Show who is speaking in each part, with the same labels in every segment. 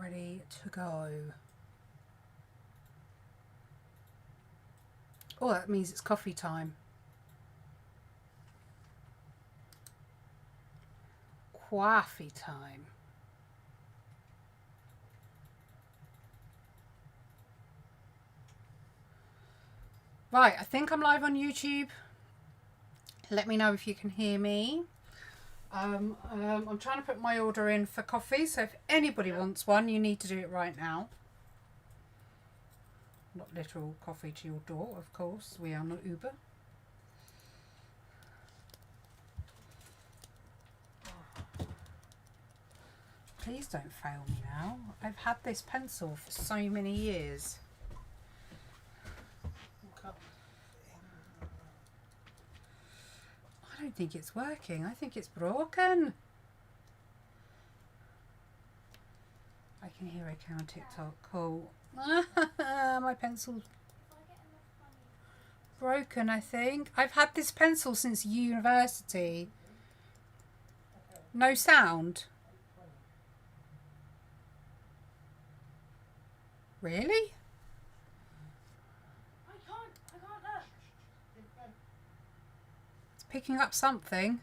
Speaker 1: ready to go. Oh, that means it's coffee time. Coffee time. Right, I think I'm live on YouTube. Let me know if you can hear me. I'm trying to put my order in for coffee, so if anybody wants one, you need to do it right now. Not literal coffee to your door, of course. We are not Uber. Please don't fail me now. I've had this pencil for so many years. I don't think it's working. I think it's broken. I can hear a on TikTok. Cool. My pencil's broken, I think. I've had this pencil since university. No sound. Really? I can't look. It's picking up something.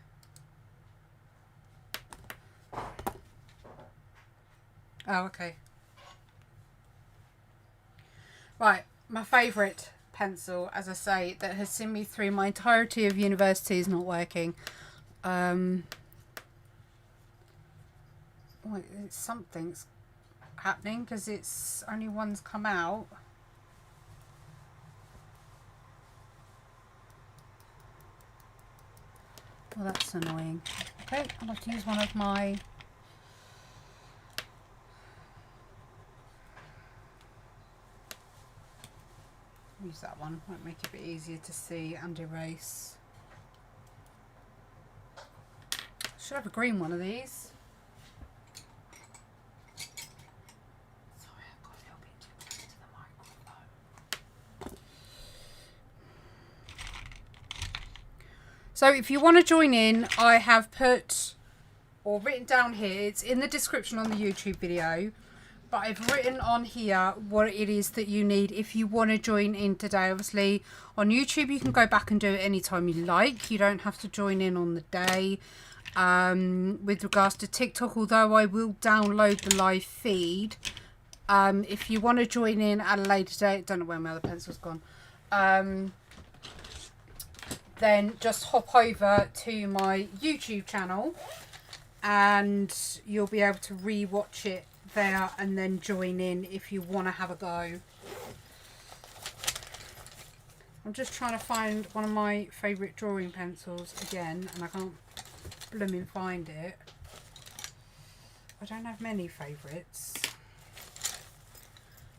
Speaker 1: Oh, okay. Right, my favourite pencil, as I say, that has seen me through my entirety of university is not working. Something's happening because it's only one's come out. Well, that's annoying. Okay, I'll have to use one of my... Use that one, might make it a bit easier to see and erase. Should have a green one of these. Sorry, I've got a little bit too close to the microphone. So if you want to join in, I have put, or written down here, it's in the description on the YouTube video, but I've written on here what it is that you need if you want to join in today. Obviously, on YouTube, you can go back and do it anytime you like. You don't have to join in on the day. With regards to TikTok, although I will download the live feed, if you want to join in at a later date, don't know where my other pencil's gone, then just hop over to my YouTube channel and you'll be able to re-watch it there and then join in if you want to have a go. I'm just trying to find one of my favourite drawing pencils again, and I can't blooming find it. I don't have many favourites,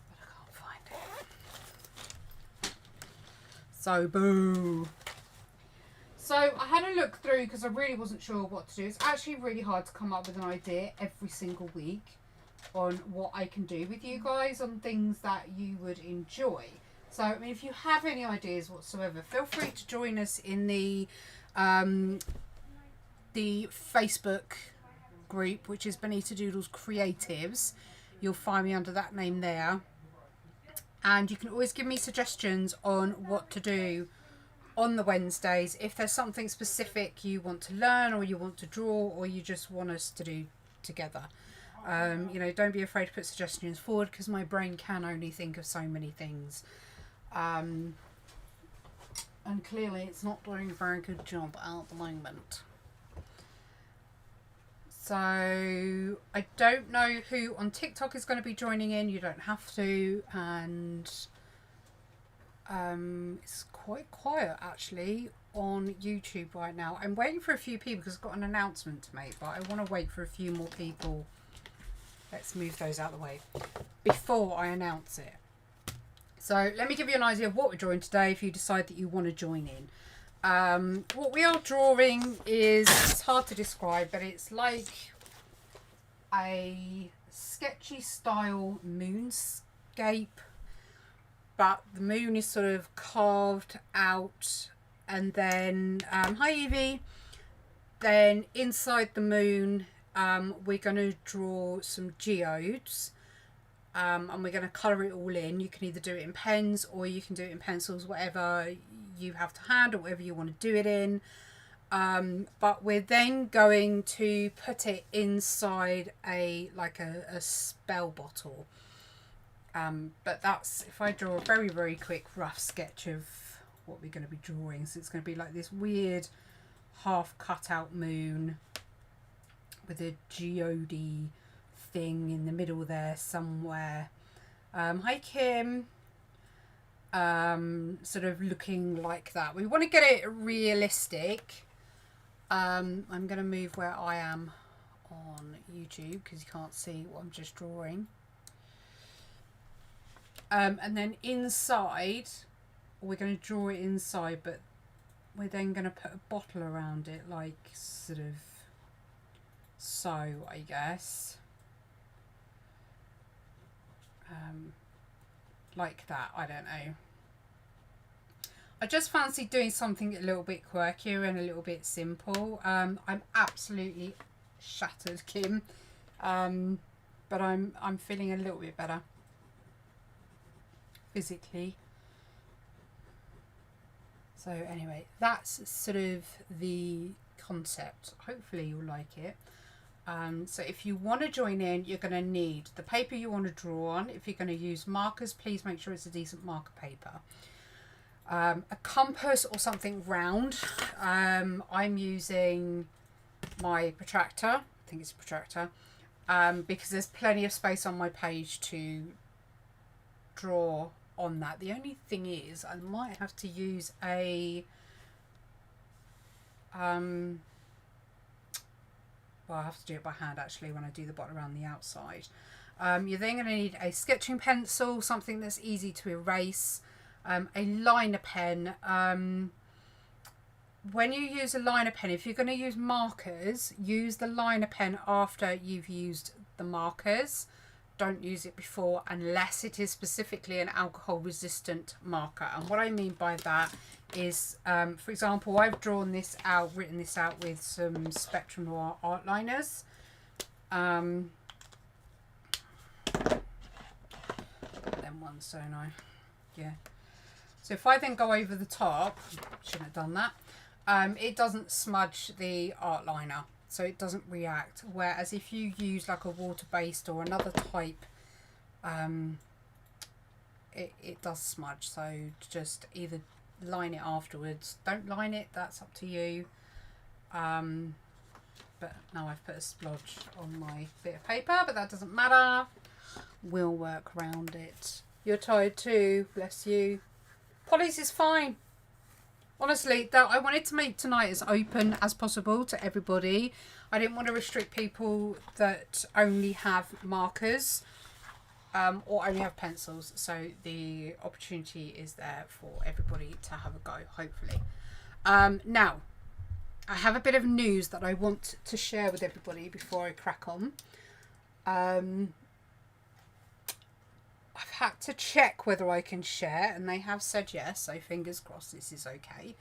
Speaker 1: but I can't find it. So boo. So I had a look through because I really wasn't sure what to do. It's actually really hard to come up with an idea every single week on what I can do with you guys on things that you would enjoy. So I mean, if you have any ideas whatsoever, feel free to join us in the Facebook group, which is Bonnita Doodles Creatives. You'll find me under that name there, and you can always give me suggestions on what to do on the Wednesdays. If there's something specific you want to learn or you want to draw or you just want us to do together. You know, don't be afraid to put suggestions forward because my brain can only think of so many things. And clearly it's not doing a very good job at the moment. So I don't know who on TikTok is going to be joining in. You don't have to. And it's quite quiet actually on YouTube right now. I'm waiting for a few people because I've got an announcement to make, but I want to wait for a few more people. Let's move those out of the way before I announce it. So let me give you an idea of what we're drawing today if you decide that you want to join in. What we are drawing is, it's hard to describe, but it's like a sketchy style moonscape, but the moon is sort of carved out, and then hi Evie, then inside the moon we're going to draw some geodes, and we're going to colour it all in. You can either do it in pens or you can do it in pencils, whatever you have to hand or whatever you want to do it in. But we're then going to put it inside a spell bottle. But that's, if I draw a very, very quick rough sketch of what we're going to be drawing. So it's going to be like this weird half cut out moon with a geode thing in the middle there somewhere. Hi Kim. Sort of looking like that. We want to get it realistic. I'm going to move where I am on YouTube because you can't see what I'm just drawing. And then inside, we're going to draw it inside, but we're then going to put a bottle around it, like sort of so, I guess. Like that, I don't know. I just fancy doing something a little bit quirkier and a little bit simple. I'm absolutely shattered, Kim, but I'm feeling a little bit better physically. So anyway, that's sort of the concept. Hopefully you'll like it. So if you want to join in, you're going to need the paper you want to draw on. If you're going to use markers, please make sure it's a decent marker paper. A compass or something round. I'm using my protractor. I think it's a protractor. Because there's plenty of space on my page to draw on that. The only thing is I might have to use a well, I have to do it by hand actually when I do the bottom around the outside. You're then going to need a sketching pencil, something that's easy to erase, a liner pen. When you use a liner pen, if you're going to use markers, use the liner pen after you've used the markers. Don't use it before unless it is specifically an alcohol resistant marker. And what I mean by that is, for example, I've drawn this out, written this out with some Spectrum Noir art liners. Them ones, don't I? Yeah. So if I then go over the top, shouldn't have done that, it doesn't smudge the art liner. So it doesn't react. Whereas if you use like a water-based or another type, it does smudge. So just either line it afterwards. Don't line it, that's up to you. But now I've put a splodge on my bit of paper, but that doesn't matter. We'll work around it. You're tired too, bless you. Polly's is fine. Honestly, I wanted to make tonight as open as possible to everybody. I didn't want to restrict people that only have markers or only have pencils. So the opportunity is there for everybody to have a go, hopefully. Now, I have a bit of news that I want to share with everybody before I crack on. I've had to check whether I can share, and they have said yes, so fingers crossed this is okay.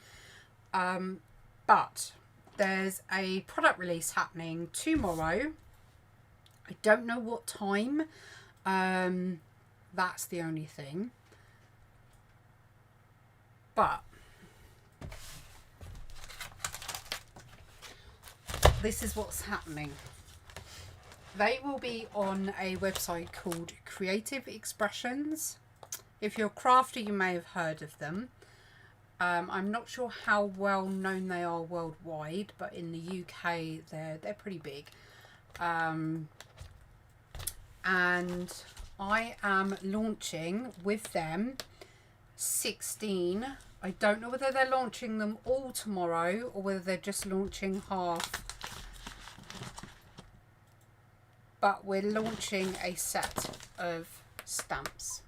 Speaker 1: But there's a product release happening tomorrow. I don't know what time. That's the only thing. But this is what's happening. They will be on a website called Creative Expressions. If you're a crafter, you may have heard of them. I'm not sure how well known they are worldwide, but in the UK, they're pretty big. And I am launching with them 16. I don't know whether they're launching them all tomorrow or whether they're just launching half. But we're launching a set of stamps.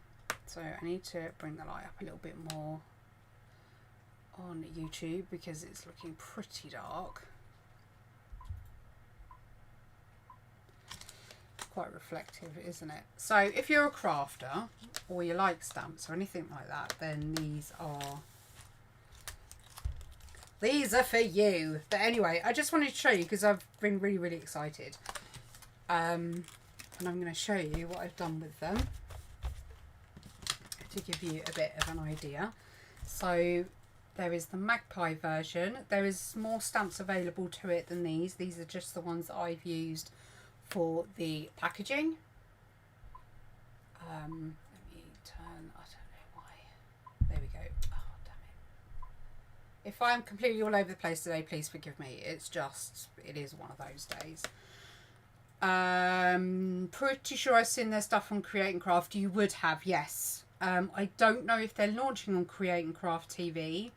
Speaker 1: So I need to bring the light up a little bit more on YouTube because it's looking pretty dark. Quite reflective, isn't it? So if you're a crafter or you like stamps or anything like that, then these are for you. But anyway, I just wanted to show you because I've been really, really excited. and I'm going to show you what I've done with them to give you a bit of an idea. So there is the magpie version. There is more stamps available to it than these. These are just the ones that I've used for the packaging. Let me turn, I don't know why. There we go. Oh, damn it. If I'm completely all over the place today, please forgive me. It's just, it is one of those days. Pretty sure I've seen their stuff on Create and Craft. You would have, yes. I don't know if they're launching on Create and Craft TV,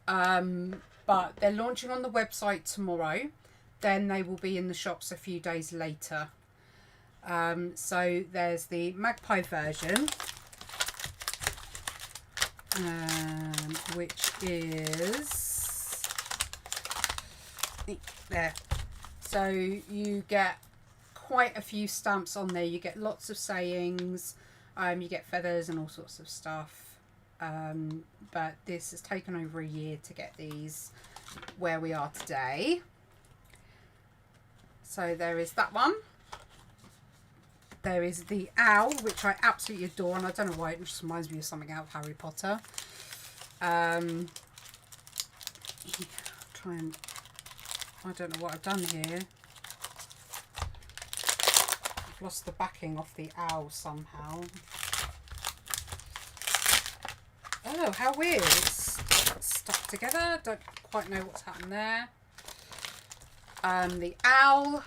Speaker 1: but they're launching on the website tomorrow. Then they will be in the shops a few days later. So there's the magpie version, which is there. So you get quite a few stamps on there. You get lots of sayings, you get feathers and all sorts of stuff. But this has taken over a year to get these where we are today. So there is that one. There is the owl, which I absolutely adore, and I don't know why, it just reminds me of something out of Harry Potter. I don't know what I've done here. I've lost the backing off the owl somehow. Oh, how weird. It's stuck together. Don't quite know what's happened there. The owl.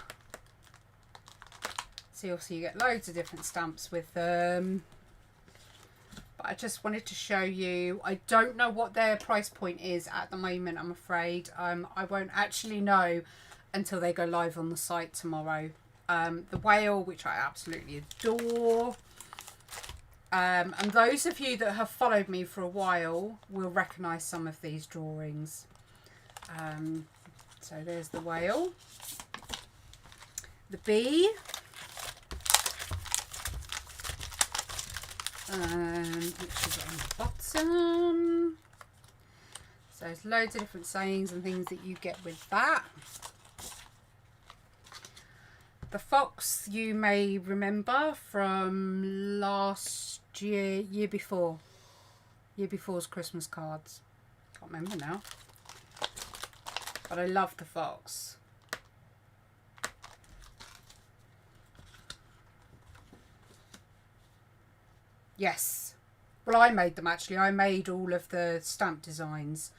Speaker 1: So obviously you get loads of different stamps with them. But I just wanted to show you. I don't know what their price point is at the moment, I'm afraid. I won't actually know until they go live on the site tomorrow. The whale, which I absolutely adore. And those of you that have followed me for a while will recognise some of these drawings. So there's the whale. The bee. Which is on the bottom. So there's loads of different sayings and things that you get with that. The fox, you may remember from last year, year before's Christmas cards. Can't remember now. But I love the fox. Yes. Well, I made them actually. I made all of the stamp designs.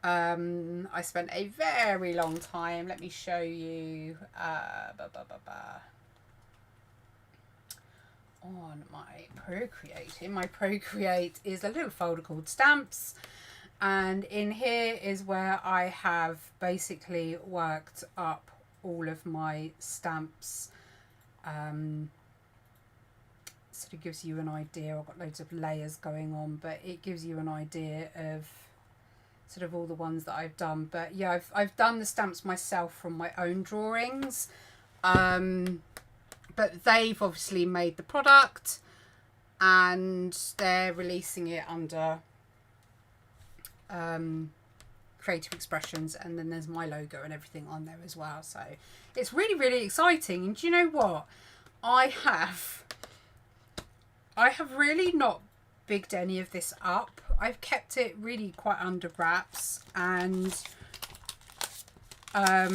Speaker 1: I spent a very long time. Let me show you. On my Procreate. In my Procreate is a little folder called Stamps. And in here is where I have basically worked up all of my stamps. Sort of gives you an idea. I've got loads of layers going on, but it gives you an idea of sort of all the ones that I've done. But yeah, I've done the stamps myself from my own drawings. But they've obviously made the product and they're releasing it under Creative Expressions, and then there's my logo and everything on there as well. So it's really, really exciting. And do you know what? I have really not bigged any of this up. I've kept it really quite under wraps, and I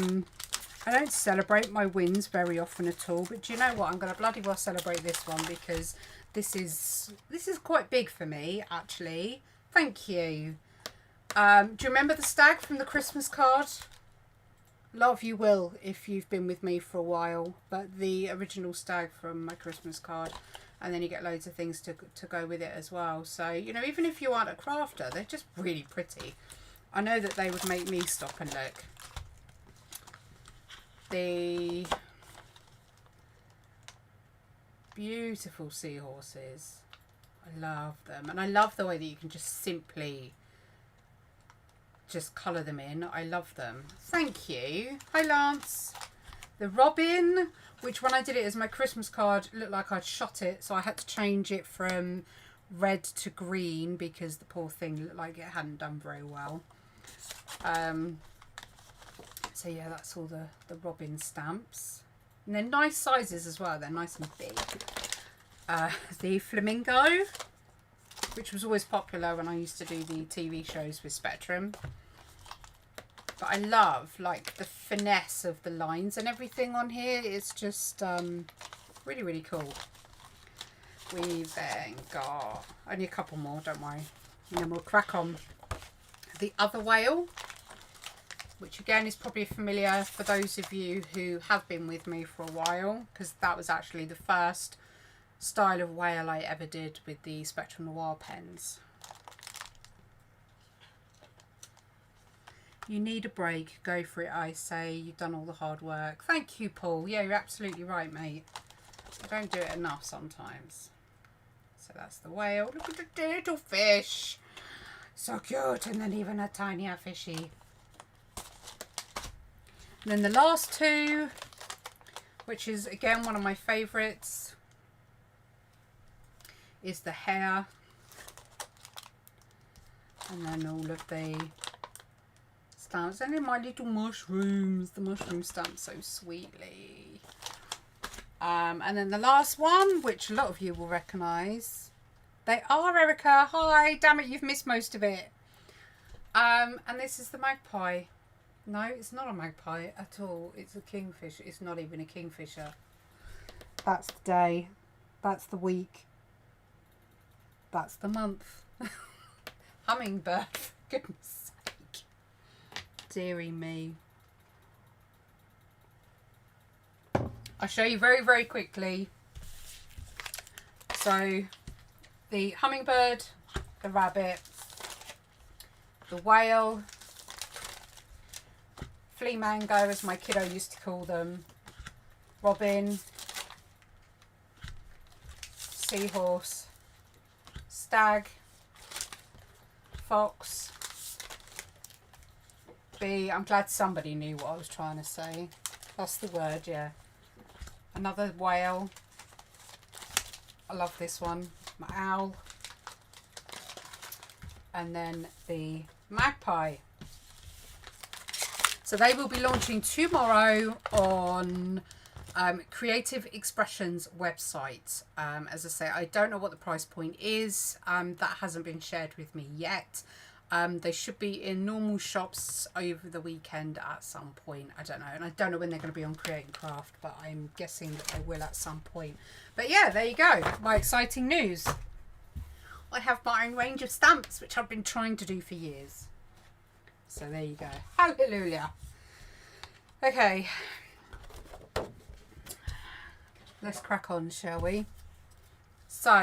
Speaker 1: don't celebrate my wins very often at all. But do you know what? I'm going to bloody well celebrate this one, because this is quite big for me, actually. Thank you. Do you remember the stag from the Christmas card? A lot of you will if you've been with me for a while, but the original stag from my Christmas card. And then you get loads of things to go with it as well. So, you know, even if you aren't a crafter, they're just really pretty. I know that they would make me stop and look. The beautiful seahorses. I love them. And I love the way that you can just simply just colour them in. I love them. Thank you. Hi, Lance. The robin, which when I did it as my Christmas card, it looked like I'd shot it. So I had to change it from red to green because the poor thing looked like it hadn't done very well. So yeah, that's all the robin stamps. And they're nice sizes as well. They're nice and big. The Flamingo, which was always popular when I used to do the TV shows with Spectrum. But I love like the finesse of the lines and everything on here. It's just really, really cool. We've then got only a couple more, don't worry. And then we'll crack on. The Other Whale, which again is probably familiar for those of you who have been with me for a while, because that was actually the first style of whale I ever did with the Spectrum Noir pens. You need a break, go for it, I say. You've done all the hard work. Thank you, Paul. Yeah, you're absolutely right, mate. I don't do it enough sometimes. So that's the whale. Look at the little fish. So cute. And then even a tinier fishy. And then the last two, which is again one of my favourites, is the hare. And then all of the stamps. And then my little mushrooms. The mushroom stamps so sweetly. And then the last one, which a lot of you will recognise. They are, Erica. Hi. Damn it, you've missed most of it. And this is the magpie. No, it's not a magpie at all. It's a kingfisher. It's not even a kingfisher. That's the day. That's the week. That's the month. Hummingbird. For goodness sake. Dearie me. I'll show you very, very quickly. So, the hummingbird, the rabbit, the whale, flea mango, as my kiddo used to call them, robin, seahorse, stag, fox, bee. I'm glad somebody knew what I was trying to say. That's the word, yeah. Another whale. I love this one. My owl. And then the magpie. So they will be launching tomorrow on Creative Expressions website. As I say, I don't know what the price point is. That hasn't been shared with me yet. They should be in normal shops over the weekend at some point. I don't know. And I don't know when they're going to be on Create and Craft, but I'm guessing that they will at some point. But yeah, there you go. My exciting news. I have my own range of stamps, which I've been trying to do for years. So there you go. Hallelujah. Okay. Let's crack on, shall we? So,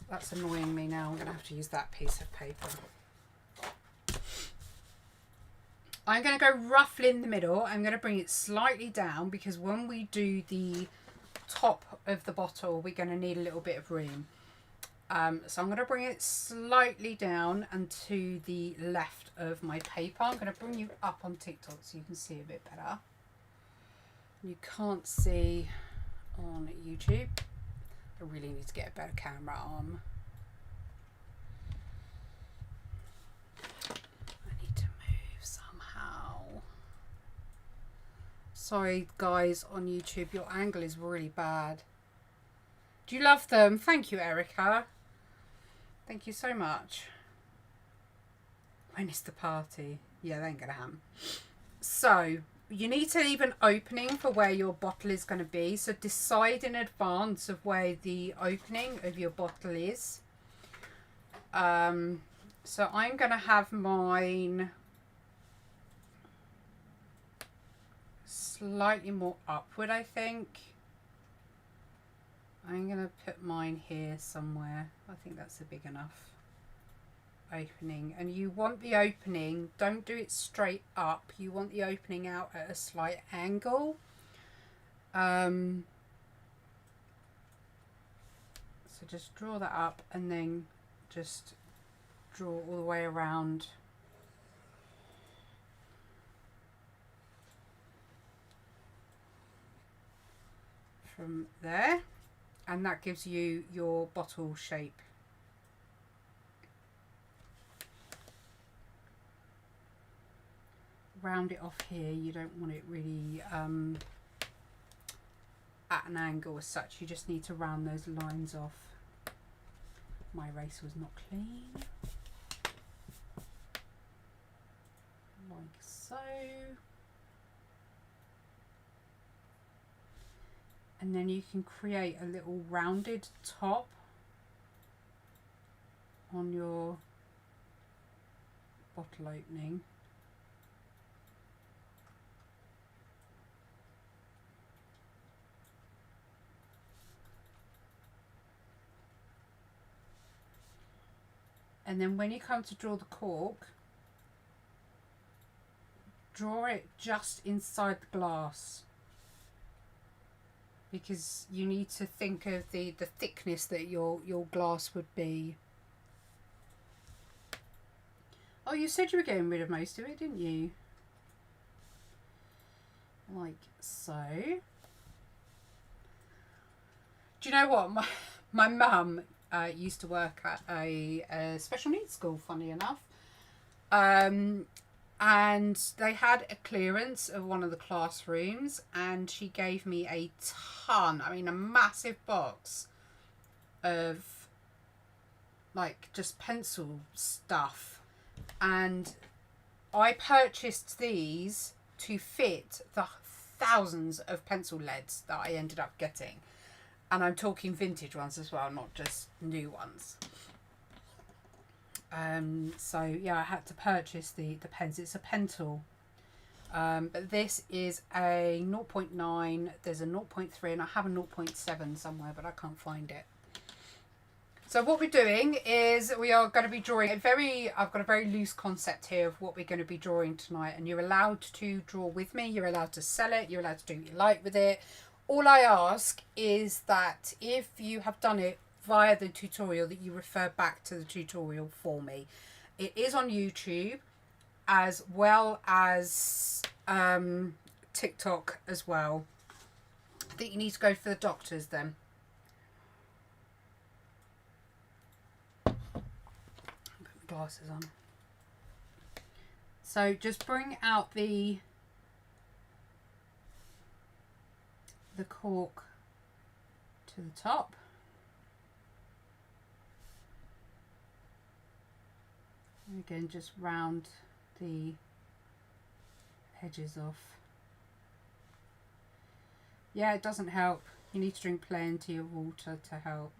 Speaker 1: that's annoying me now. I'm going to have to use that piece of paper. I'm going to go roughly in the middle. I'm going to bring it slightly down because when we do the top of the bottle, we're going to need a little bit of room. So I'm going to bring it slightly down and to the left of my paper. I'm going to bring you up on TikTok so you can see a bit better. You can't see on YouTube. I really need to get a better camera arm. I need to move somehow. Sorry guys on YouTube, your angle is really bad. Do you love them? Thank you, Erica. Thank you so much. When is the party? Yeah, that ain't gonna happen. So, you need to leave an opening for where your bottle is going to be. So, decide in advance of where the opening of your bottle is. So, I'm going to have mine slightly more upward, I think. I'm going to put mine here somewhere. I think that's a big enough opening. And you want the opening, don't do it straight up. You want the opening out at a slight angle. So just draw that up and then just draw all the way around. From there. And that gives you your bottle shape. Round it off here. You don't want it really at an angle as such. You just need to round those lines off. My eraser was not clean. Like so. And then you can create a little rounded top on your bottle opening. And then when you come to draw the cork, draw it just inside the glass, because you need to think of the thickness that your glass would be. Oh, you said you were getting rid of most of it, didn't you? Like so. Do you know what? My mum used to work at a special needs school, funny enough. And they had a clearance of one of the classrooms, and she gave me a ton, I mean a massive box of like just pencil stuff, and I purchased these to fit the thousands of pencil leads that I ended up getting, and I'm talking vintage ones as well, not just new ones. So yeah, I had to purchase the pens. It's a Pentel, but this is a 0.9, there's a 0.3, and I have a 0.7 somewhere, but I can't find it. So what we're doing is we are going to be drawing I've got a very loose concept here of what we're going to be drawing tonight, and you're allowed to draw with me, you're allowed to sell it, you're allowed to do what you like with it. All I ask is that if you have done it via the tutorial, that you refer back to the tutorial for me. It is on YouTube as well as TikTok as well. I think you need to go for the doctors then. Put my glasses on. So just bring out the cork to the top. And again, just round the edges off. Yeah, it doesn't help. You need to drink plenty of water to help.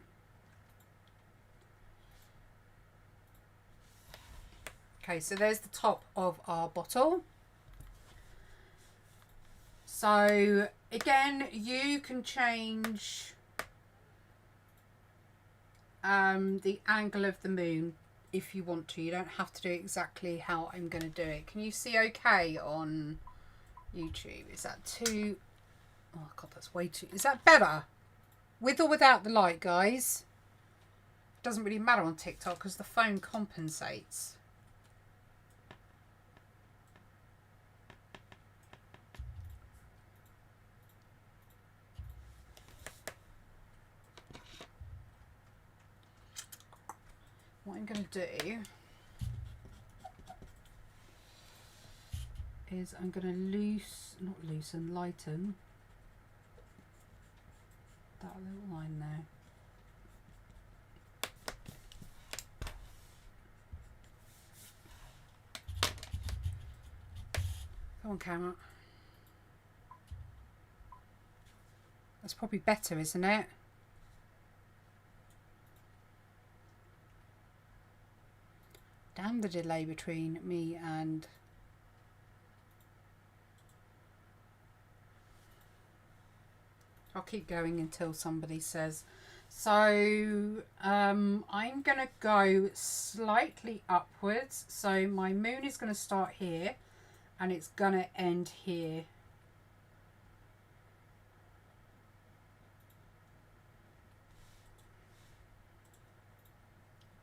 Speaker 1: Okay, so there's the top of our bottle. So again, you can change the angle of the moon if you want to. You don't have to do exactly how I'm going to do it. Can you see okay on YouTube? Is that too... Oh god, that's way too... Is that better? With or without the light, guys? Doesn't really matter on TikTok because the phone compensates. What I'm going to do is I'm going to lighten that little line there. Come on, camera. That's probably better, isn't it? Damn the delay between me and... I'll keep going until somebody says. So I'm going to go slightly upwards. So my moon is going to start here and it's going to end here.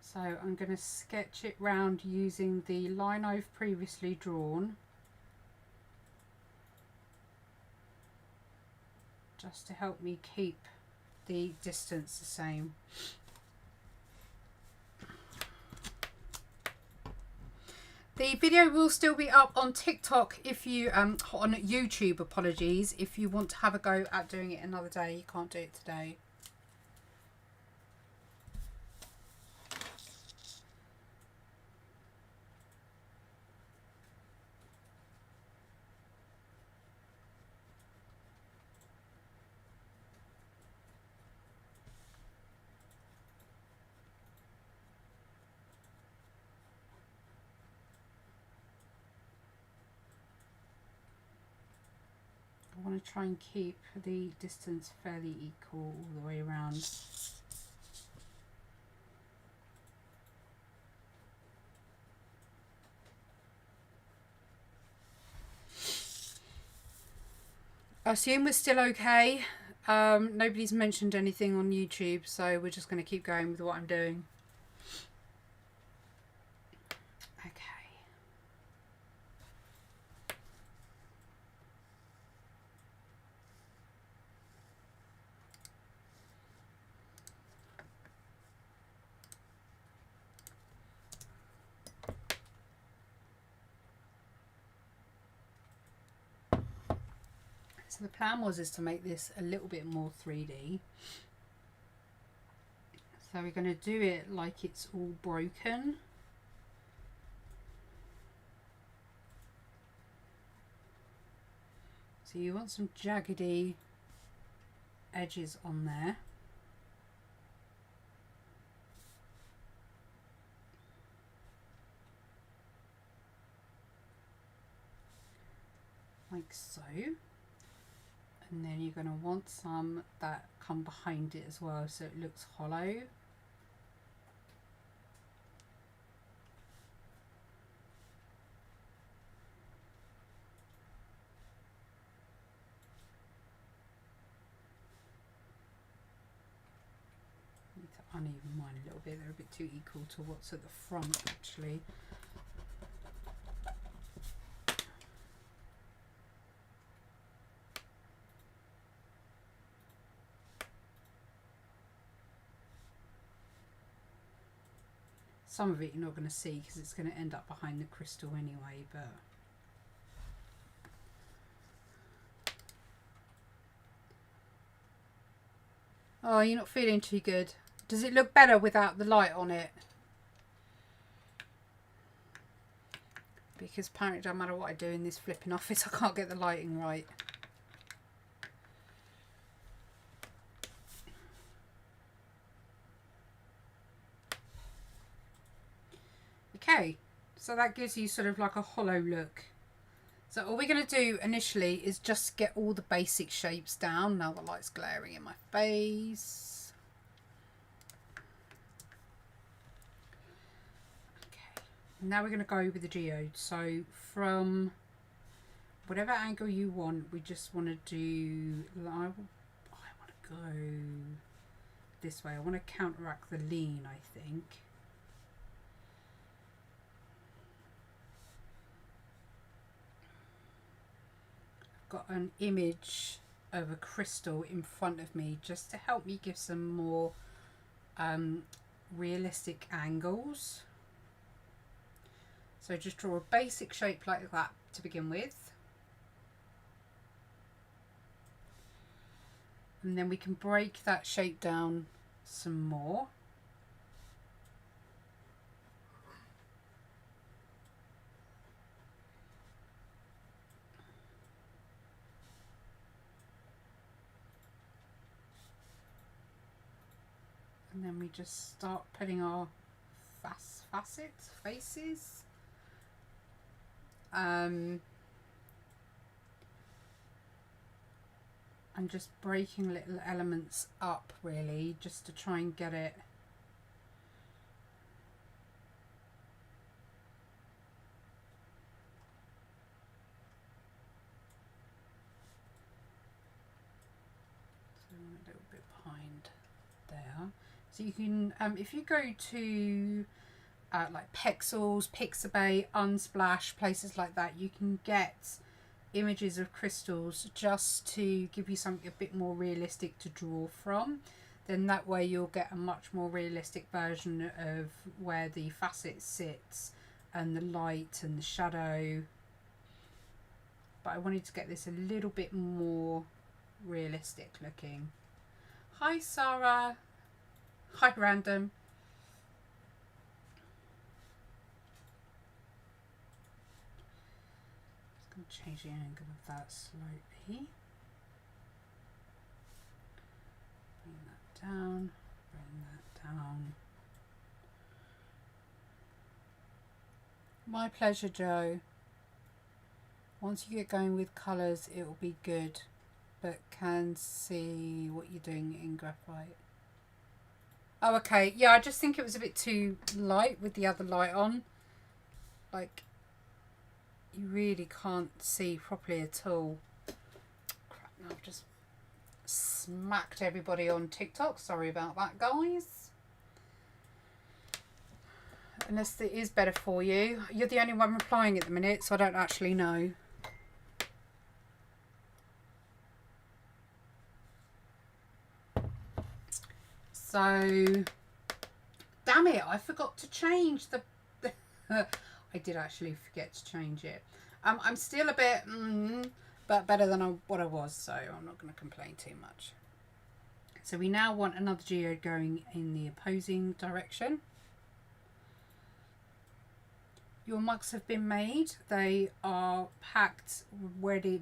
Speaker 1: So I'm going to sketch it round using the line I've previously drawn, just to help me keep the distance the same. The video will still be up on TikTok if you, on YouTube, apologies, if you want to have a go at doing it another day. You can't do it today. I want to try and keep the distance fairly equal all the way around. I assume we're still okay. Nobody's mentioned anything on YouTube, so we're just going to keep going with what I'm doing. So the plan is to make this a little bit more 3D. So we're going to do it like it's all broken. So you want some jaggedy edges on there. Like so. And then you're going to want some that come behind it as well, so it looks hollow. Need to uneven mine a little bit, they're a bit too equal to what's at the front actually. Some of it you're not going to see because it's going to end up behind the crystal anyway, but oh, you're not feeling too good. Does it look better without the light on it? Because apparently it doesn't matter what I do in this flipping office, I can't get the lighting right. Okay, so that gives you sort of like a hollow look. So all we're going to do initially is just get all the basic shapes down. Now the light's glaring in my face. Okay, now we're going to go with the geode. So from whatever angle you want, we just want to do, I want to go this way. I want to counteract the lean, I think. Got an image of a crystal in front of me just to help me give some more realistic angles. So just draw a basic shape like that to begin with, and then we can break that shape down some more. And then we just start putting our faces. And just breaking little elements up really, just to try and get it a little bit behind there. So you can, if you go to like Pexels, Pixabay, Unsplash, places like that, you can get images of crystals just to give you something a bit more realistic to draw from. Then that way you'll get a much more realistic version of where the facet sits, and the light and the shadow. But I wanted to get this a little bit more realistic looking. Hi Sarah. Hi Random. Just going to change the angle of that slightly. Bring that down. Bring that down. My pleasure, Joe. Once you get going with colours, it will be good, but can see what you're doing in graphite. Oh, okay. Yeah, I just think it was a bit too light with the other light on. Like, you really can't see properly at all. Crap, now I've just smacked everybody on TikTok. Sorry about that, guys. Unless it is better for you. You're the only one replying at the minute, so I don't actually know. So, damn it, I forgot to change the... I did actually forget to change it. I'm still a bit, but better than what I was, so I'm not going to complain too much. So we now want another geode going in the opposing direction. Your mugs have been made. They are packed, ready.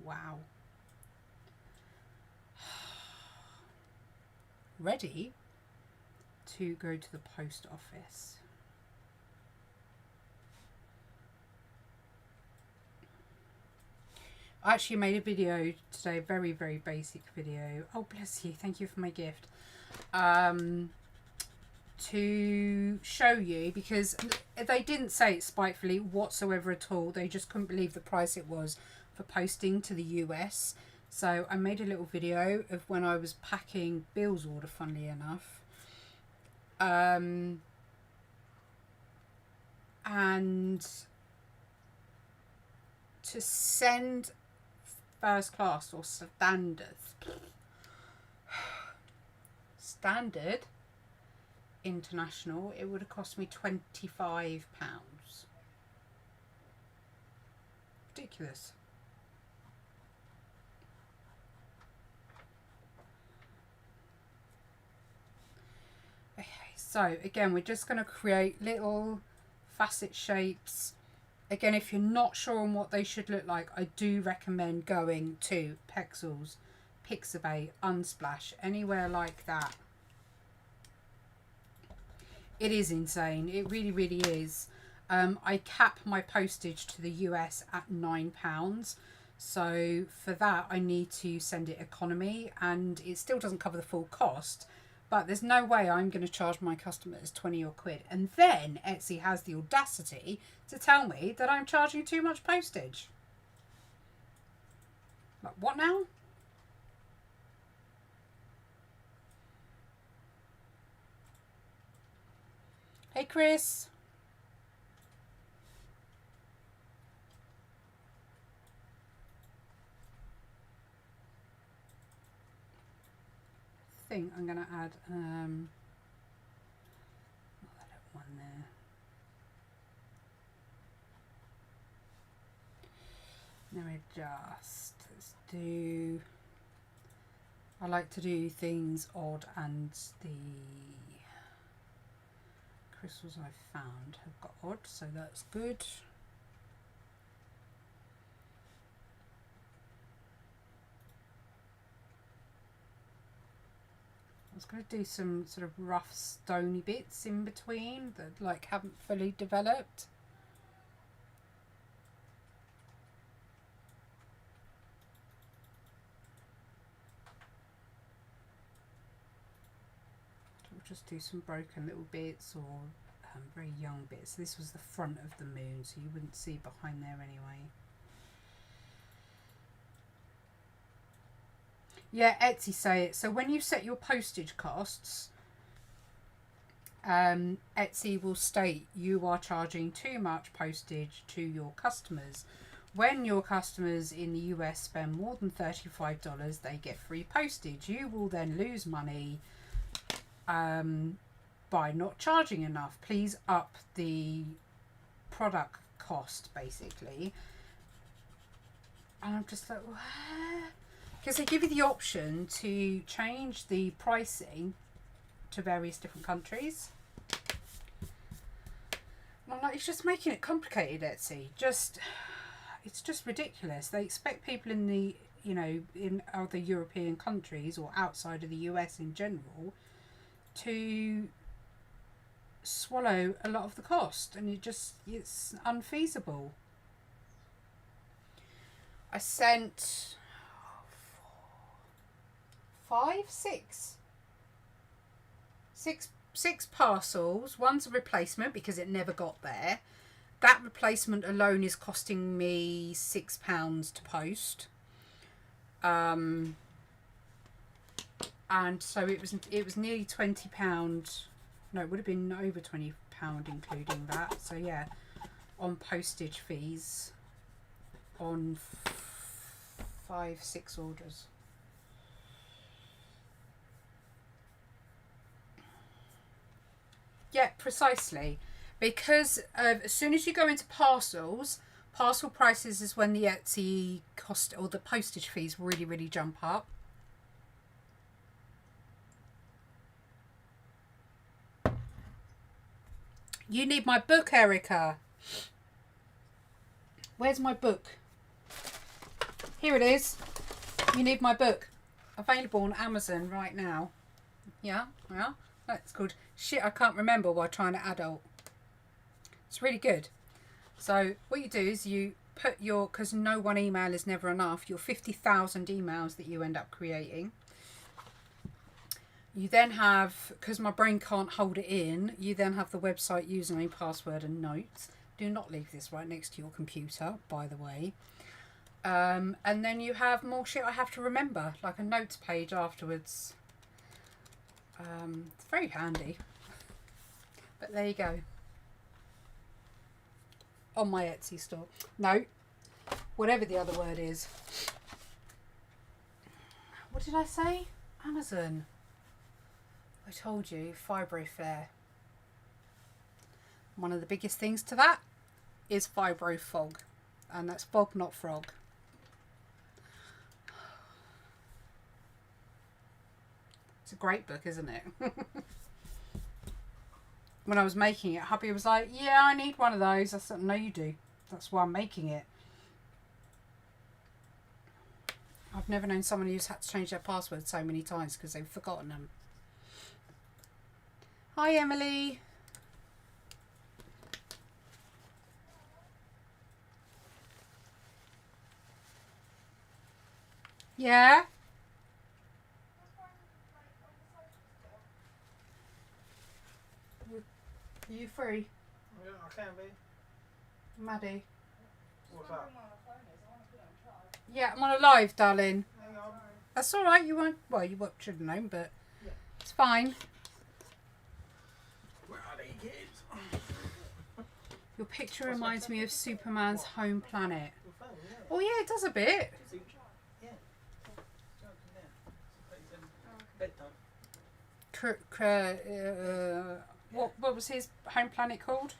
Speaker 1: Wow. Ready to go to the post office. I actually made a video today, very, very basic video. Oh, bless you. Thank you for my gift. To show you, because they didn't say it spitefully whatsoever at all. They just couldn't believe the price it was for posting to the US. So I made a little video of when I was packing Bill's order, funnily enough. And to send first class or standard international, it would have cost me £25. Ridiculous. Okay, so again, we're just going to create little facet shapes. Again, if you're not sure on what they should look like, I do recommend going to Pexels, Pixabay, Unsplash, anywhere like that. It is insane. It really, really is. I cap my postage to the US at £9. So for that, I need to send it economy, and it still doesn't cover the full cost. But there's no way I'm going to charge my customers 20 or quid. And then Etsy has the audacity to tell me that I'm charging too much postage. Like, what now? Hey, Chris. I think I'm going to add that one there. Now we let's do, I like to do things odd, and the crystals I found have got odd, so that's good. I was going to do some sort of rough stony bits in between that like haven't fully developed. We'll just do some broken little bits or very young bits. This was the front of the moon, so you wouldn't see behind there anyway. Yeah, Etsy say it. So when you set your postage costs, Etsy will state you are charging too much postage to your customers. When your customers in the US spend more than $35, they get free postage. You will then lose money by not charging enough. Please up the product cost basically. And I'm just like, because they give you the option to change the pricing to various different countries. And I'm like, it's just making it complicated, Etsy. It's just ridiculous. They expect people in the, you know, in other European countries or outside of the US in general to swallow a lot of the cost, and it's unfeasible. I sent six parcels. One's a replacement because it never got there. That replacement alone is costing me £6 to post. And so it was nearly £20. No, it would have been over £20 including that. So yeah, on postage fees on 5-6 orders. Yeah, precisely. Because as soon as you go into parcels, parcel prices is when the Etsy cost or the postage fees really, really jump up. You need my book, Erica. Where's my book? Here it is. You need my book. Available on Amazon right now. Yeah. That's called Shit I Can't Remember While Trying to Adult. It's really good. So what you do is you put your, because no one email is never enough, your 50,000 emails that you end up creating. You then have, because my brain can't hold it in, you then have the website, username, password and notes. Do not leave this right next to your computer, by the way. And then you have more shit I have to remember, like a notes page afterwards. It's very handy. But there you go. On my Etsy store. No, whatever the other word is. What did I say? Amazon. I told you, Fibro Fair. One of the biggest things to that is Fibro Fog. And that's fog, not frog. It's a great book, isn't it? When I was making it, hubby was like, yeah, I need one of those. I said, no, you do. That's why I'm making it. I've never known someone who's had to change their password so many times because they've forgotten them. Hi, Emily. Yeah? Are you free?
Speaker 2: Yeah, I can be.
Speaker 1: Maddie?
Speaker 2: What's up?
Speaker 1: Yeah, I'm on a live, darling.
Speaker 2: Hang on.
Speaker 1: That's alright, you won't, well, you should have known, but
Speaker 2: Yeah.
Speaker 1: it's fine.
Speaker 2: Where are they, kids?
Speaker 1: Your picture reminds me of Superman's home planet.
Speaker 2: Your phone, yeah.
Speaker 1: Oh yeah, it does a bit.
Speaker 2: Yeah. Bedtime.
Speaker 1: What was his home planet called?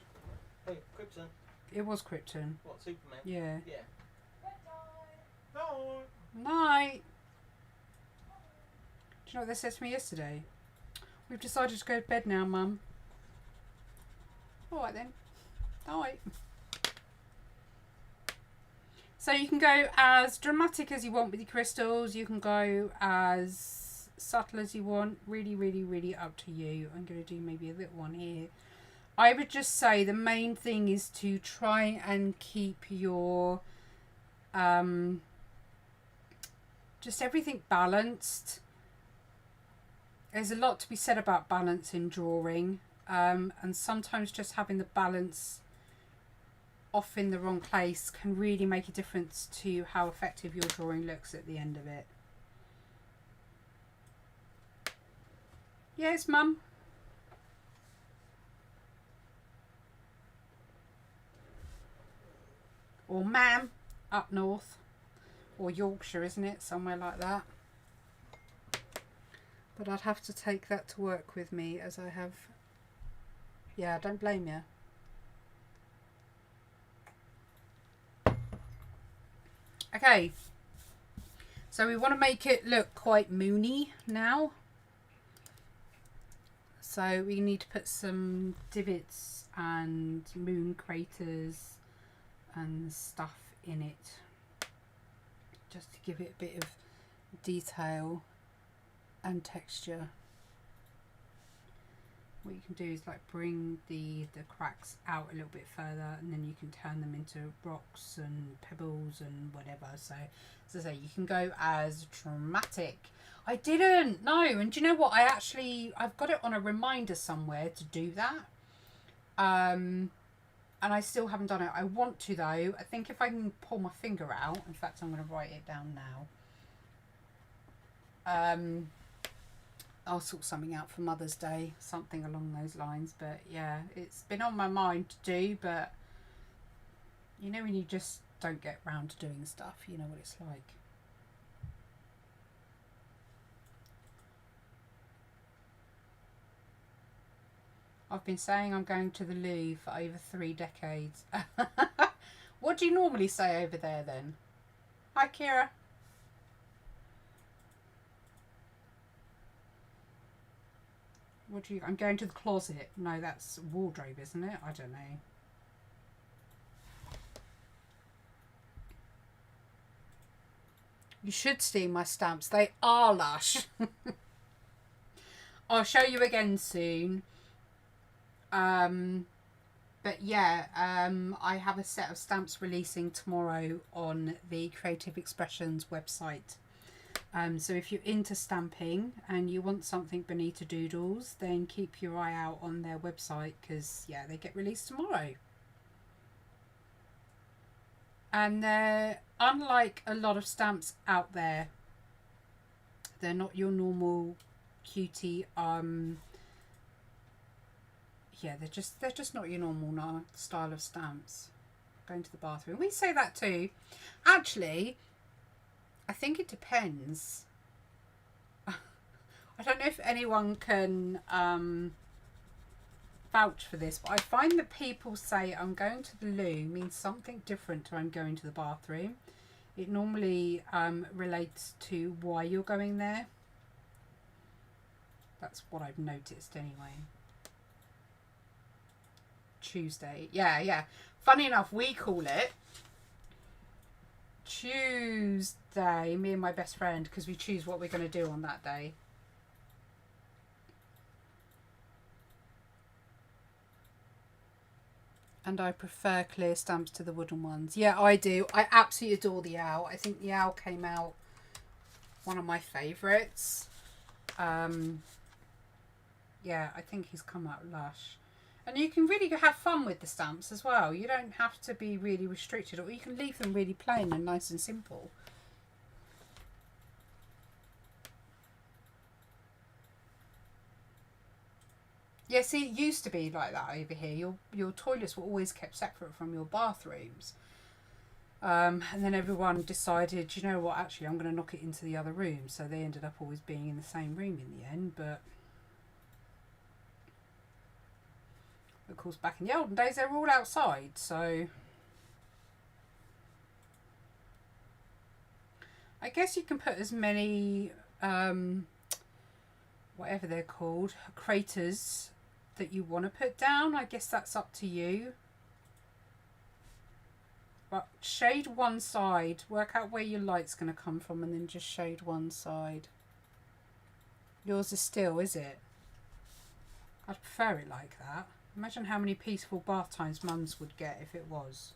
Speaker 2: Hey, Krypton.
Speaker 1: It was Krypton.
Speaker 2: What, Superman?
Speaker 1: Yeah.
Speaker 2: Yeah. No.
Speaker 1: Night. Do you know what they said to me yesterday? We've decided to go to bed now, Mum. Alright then. Night. So you can go as dramatic as you want with your crystals. You can go as subtle as you want. Really, really, really up to you. I'm going to do maybe a little one here. I would just say the main thing is to try and keep your just everything balanced. There's a lot to be said about balance in drawing, and sometimes just having the balance off in the wrong place can really make a difference to how effective your drawing looks at the end of it. Yes, Mum. Or ma'am, up north. Or Yorkshire, isn't it? Somewhere like that. But I'd have to take that to work with me as I have... Yeah, don't blame you. Okay, so we want to make it look quite moony now. So we need to put some divots and moon craters and stuff in it, just to give it a bit of detail and texture. What you can do is like bring the cracks out a little bit further, and then you can turn them into rocks and pebbles and whatever. So as I say, you can go as dramatic. I didn't know, and do you know what? I've got it on a reminder somewhere to do that. And I still haven't done it. I want to though. I think if I can pull my finger out, in fact I'm going to write it down now. I'll sort something out for Mother's Day, something along those lines. But yeah, it's been on my mind to do, but you know when you just don't get round to doing stuff, you know what it's like. I've been saying I'm going to the Louvre for over 3 decades. What do you normally say over there then? Hi Kira. I'm going to the closet. No, that's wardrobe, isn't it? I don't know. You should see my stamps. They are lush. I'll show you again soon. But yeah, I have a set of stamps releasing tomorrow on the Creative Expressions website. So if you're into stamping and you want something Bonnita Doodles, then keep your eye out on their website, because yeah, they get released tomorrow. And they're unlike a lot of stamps out there. They're not your normal cutie. Yeah, they're just not your normal style of stamps. Going to the bathroom. We say that too. Actually, I think it depends. I don't know if anyone can vouch for this, but I find that people say I'm going to the loo means something different to I'm going to the bathroom. It normally relates to why you're going there. That's what I've noticed anyway. Tuesday. Yeah. Funny enough, we call it Tuesday, me and my best friend, because we choose what we're going to do on that day. And I prefer clear stamps to the wooden ones. Yeah, I do. I absolutely adore the owl. I think the owl came out one of my favourites. Yeah, I think he's come out lush. And you can really have fun with the stamps as well. You don't have to be really restricted, or you can leave them really plain and nice and simple. Yeah, see, it used to be like that over here. Your toilets were always kept separate from your bathrooms. And then everyone decided, you know what, actually I'm going to knock it into the other room. So they ended up always being in the same room in the end. But of course, back in the olden days, they were all outside, so I guess you can put as many, whatever they're called, craters that you want to put down. I guess that's up to you. But shade one side, work out where your light's going to come from, and then just shade one side. Yours is still, is it? I'd prefer it like that. Imagine how many peaceful bath times mums would get if it was.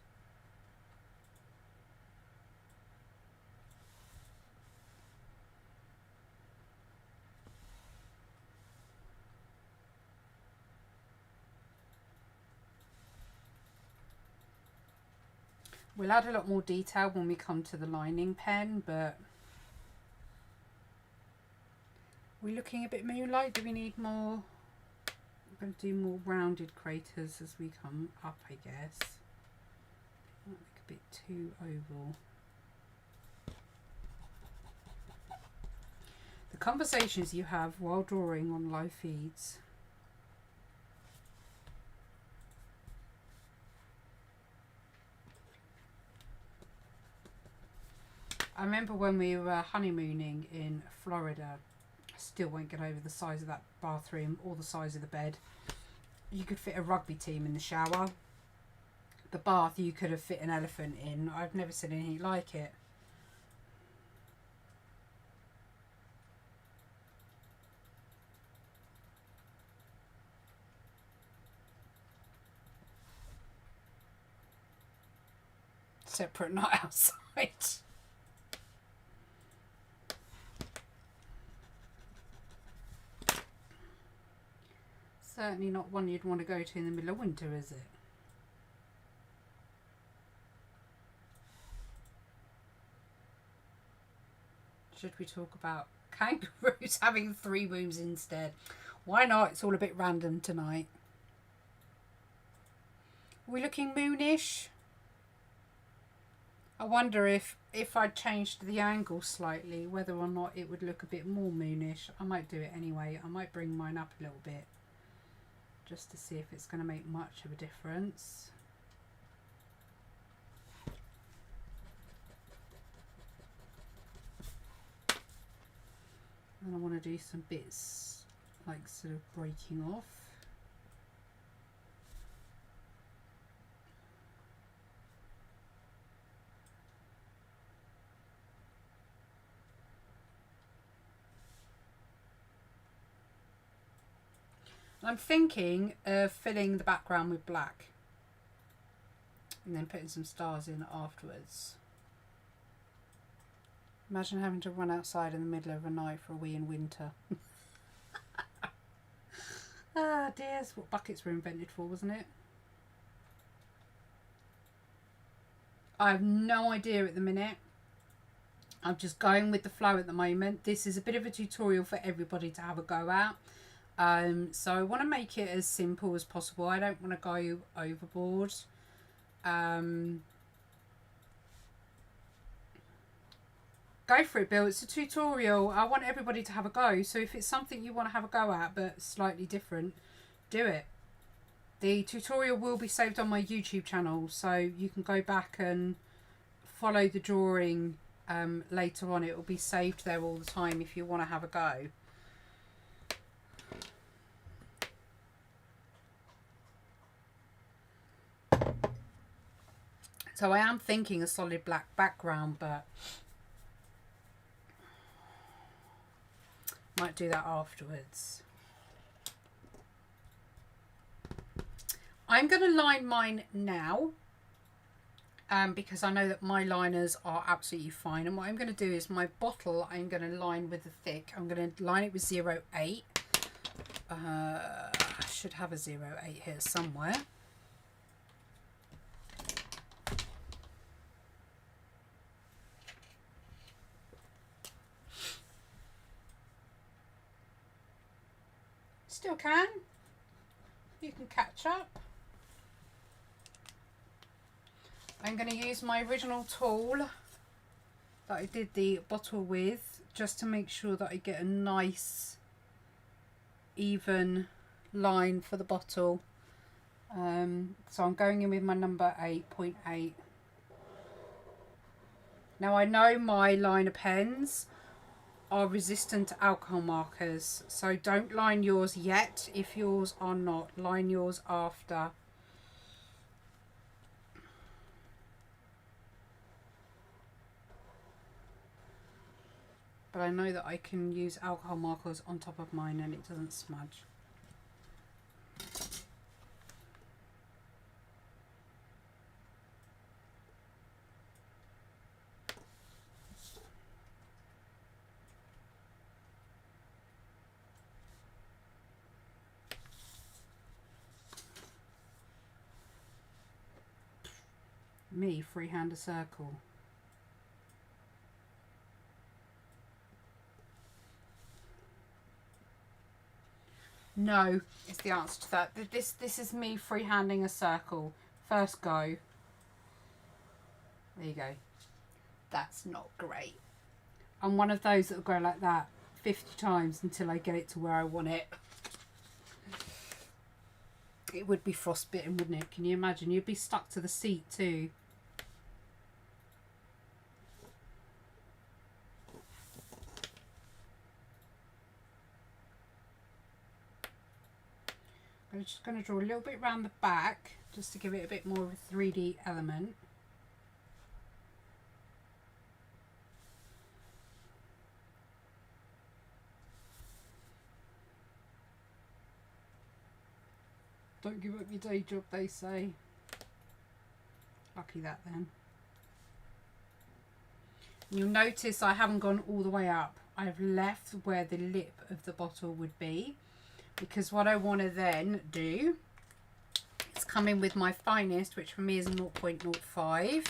Speaker 1: We'll add a lot more detail when we come to the lining pen, but we're looking a bit moonlight. Do we need more? I'm going to do more rounded craters as we come up, I guess. Might look a bit too oval. The conversations you have while drawing on live feeds. I remember when we were honeymooning in Florida, I still won't get over the size of that bathroom or the size of the bed. You could fit a rugby team in the shower. The bath you could have fit an elephant in. I've never seen anything like it. Separate, not outside. Certainly not one you'd want to go to in the middle of winter, is it? Should we talk about kangaroos having 3 rooms instead? Why not? It's all a bit random tonight. Are we looking moonish? I wonder if I'd changed the angle slightly, whether or not it would look a bit more moonish. I might do it anyway. I might bring mine up a little bit, just to see if it's going to make much of a difference. And I want to do some bits like sort of breaking off. I'm thinking of filling the background with black and then putting some stars in afterwards. Imagine having to run outside in the middle of the night for a wee in winter. Ah dear, that's what buckets were invented for, wasn't it? I have no idea at the minute. I'm just going with the flow at the moment. This is a bit of a tutorial for everybody to have a go at. So I want to make it as simple as possible. I don't want to go overboard. Go for it, Bill. It's a tutorial. I want everybody to have a go. So if it's something you want to have a go at but slightly different, do it. The tutorial will be saved on my YouTube channel, so you can go back and follow the drawing later on. It will be saved there all the time if you want to have a go. So I am thinking a solid black background, but might do that afterwards. I'm going to line mine now because I know that my liners are absolutely fine. And what I'm going to do is my bottle I'm going to line with the thick. I'm going to line it with 0.8. I should have a 0.8 here somewhere. Still can. You can catch up. I'm going to use my original tool that I did the bottle with, just to make sure that I get a nice even line for the bottle. So I'm going in with my number 8.8. Now I know my liner pens are resistant to alcohol markers, so don't line yours yet if yours are not. Line yours after. But I know that I can use alcohol markers on top of mine and it doesn't smudge. Me freehand a circle. No, is the answer to that. This is me freehanding a circle. First go. There you go. That's not great. I'm one of those that will go like that 50 times until I get it to where I want it. It would be frostbitten, wouldn't it? Can you imagine? You'd be stuck to the seat too. I'm just going to draw a little bit around the back just to give it a bit more of a 3D element. Don't give up your day job, they say. Lucky that then. You'll notice I haven't gone all the way up. I've left where the lip of the bottle would be, because what I want to then do is come in with my finest, which for me is 0.05.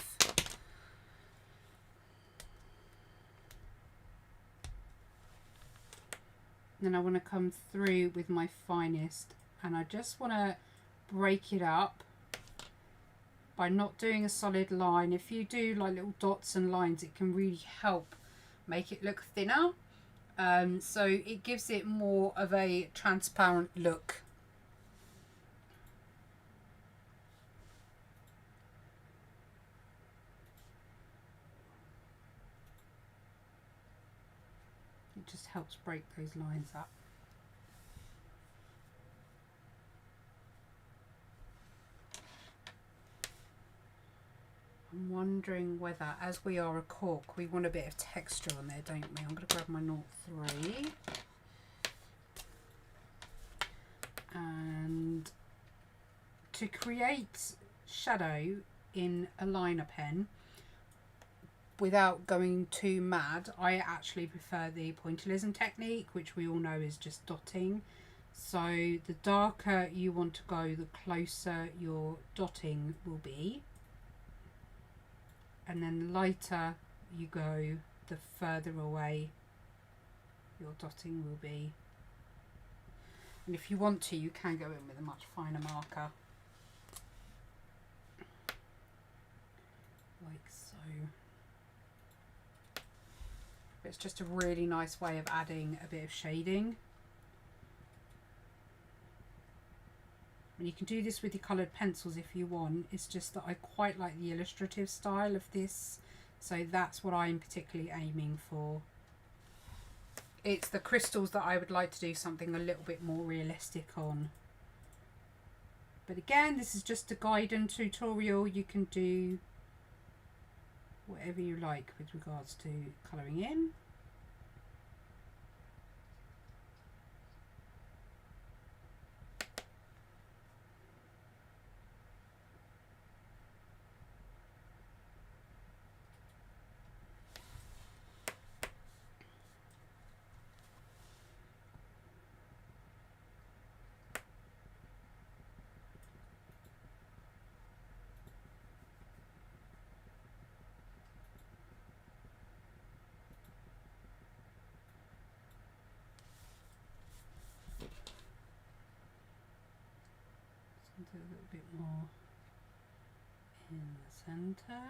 Speaker 1: Then I want to come through with my finest, and I just want to break it up by not doing a solid line. If you do like little dots and lines, it can really help make it look thinner. So it gives it more of a transparent look. It just helps break those lines up. I'm wondering whether, as we are a cork, we want a bit of texture on there, don't we? I'm going to grab my 0.3 and to create shadow in a liner pen without going too mad, I actually prefer the pointillism technique, which we all know is just dotting. So the darker you want to go, the closer your dotting will be. And then the lighter you go, the further away your dotting will be. And if you want to, you can go in with a much finer marker. Like so. But it's just a really nice way of adding a bit of shading. And you can do this with your coloured pencils if you want. It's just that I quite like the illustrative style of this, so that's what I'm particularly aiming for. It's the crystals that I would like to do something a little bit more realistic on. But again, this is just a guidance tutorial. You can do whatever you like with regards to colouring in. Do a little bit more in the centre.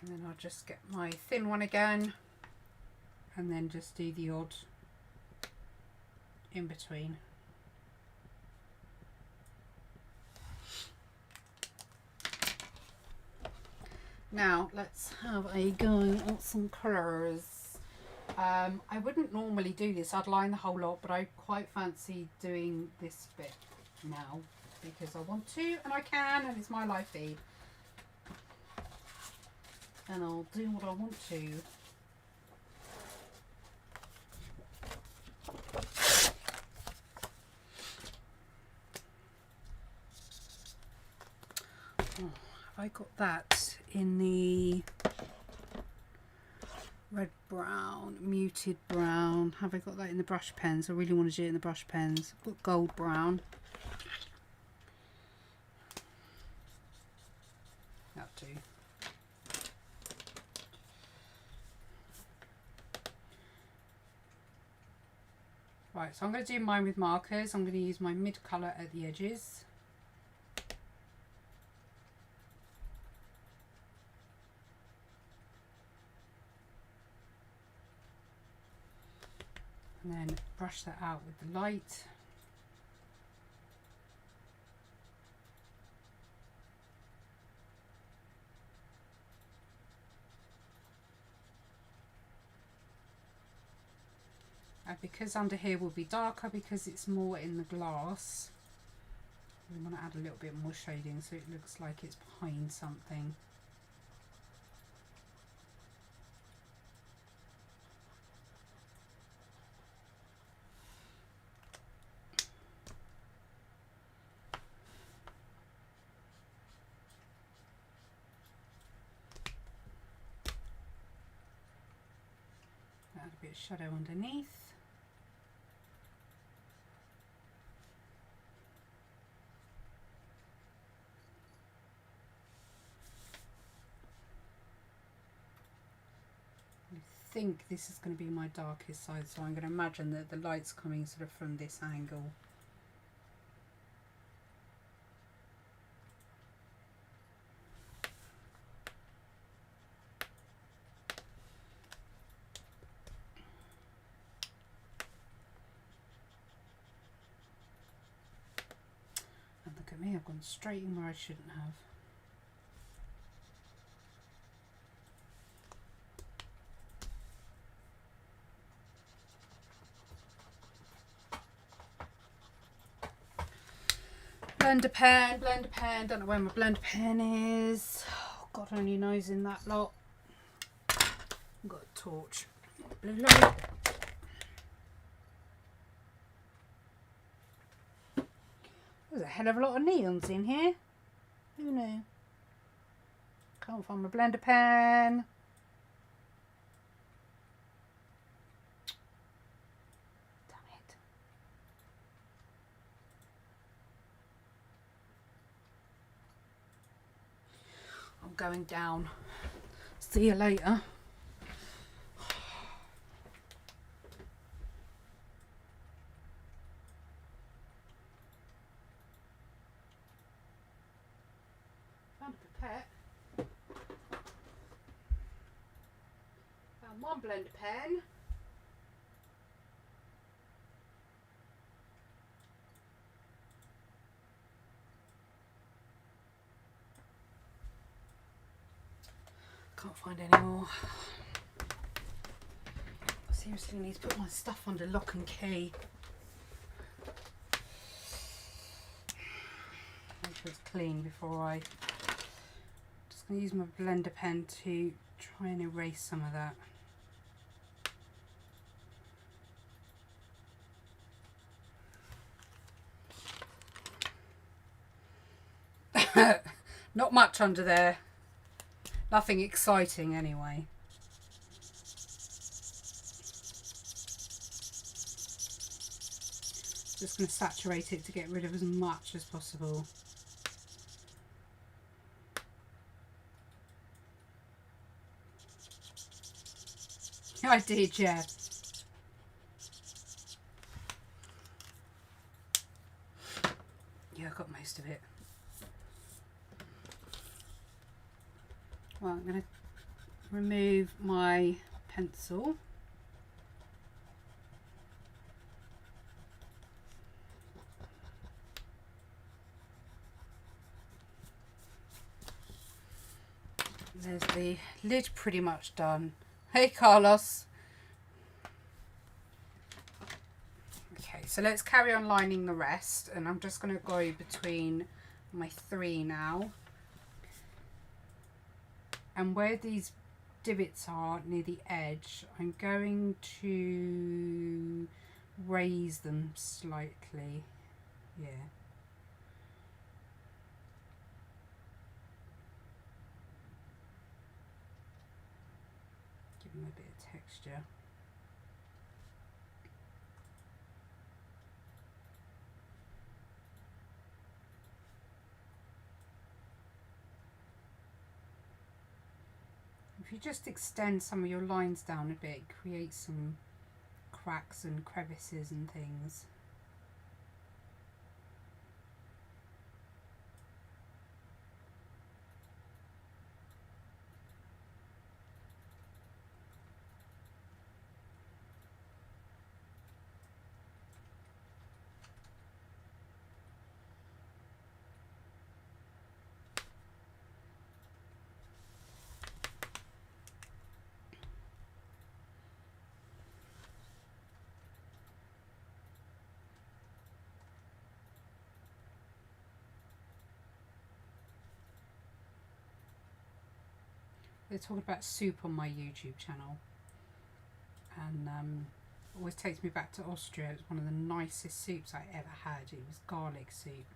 Speaker 1: And then I'll just get my thin one again and then just do the odd in between. Now let's have a go at some colours. I wouldn't normally do this, I'd line the whole lot, but I quite fancy doing this bit now because I want to and I can, and it's my live feed. And I'll do what I want to. Oh, have I got that in the red brown, muted brown? Have I got that in the brush pens? I really want to do it in the brush pens. I've got gold brown. That too. Right, so I'm going to do mine with markers. I'm going to use my mid colour at the edges. And then brush that out with the light. And because under here will be darker because it's more in the glass, we want to add a little bit more shading so it looks like it's behind something. Add a bit of shadow underneath. I think this is going to be my darkest side, so I'm going to imagine that the light's coming sort of from this angle. And look at me, I've gone straight in where I shouldn't have. Blender pen, don't know where my blender pen is. Oh, God only knows in that lot. I've got a torch. Blue light. There's a hell of a lot of neons in here. Who knew? Can't find my blender pen. Going down. See you later. Found a pipette. Found one blender pen. Can't find any more. I seriously need to put my stuff under lock and key. Make sure it's clean before I... Just going to use my blender pen to try and erase some of that. Not much under there. Nothing exciting anyway. Just going to saturate it to get rid of as much as possible. I did, yeah. Yeah, I got most of it. Well, I'm going to remove my pencil. There's the lid pretty much done. Hey Carlos. Okay, so let's carry on lining the rest, and I'm just going to go between my three now. And where these divots are near the edge, I'm going to raise them slightly. Yeah. Give them a bit of texture. If you just extend some of your lines down a bit, create some cracks and crevices and things. They're talking about soup on my YouTube channel, and always takes me back to Austria. It's one of the nicest soups I ever had. It was garlic soup.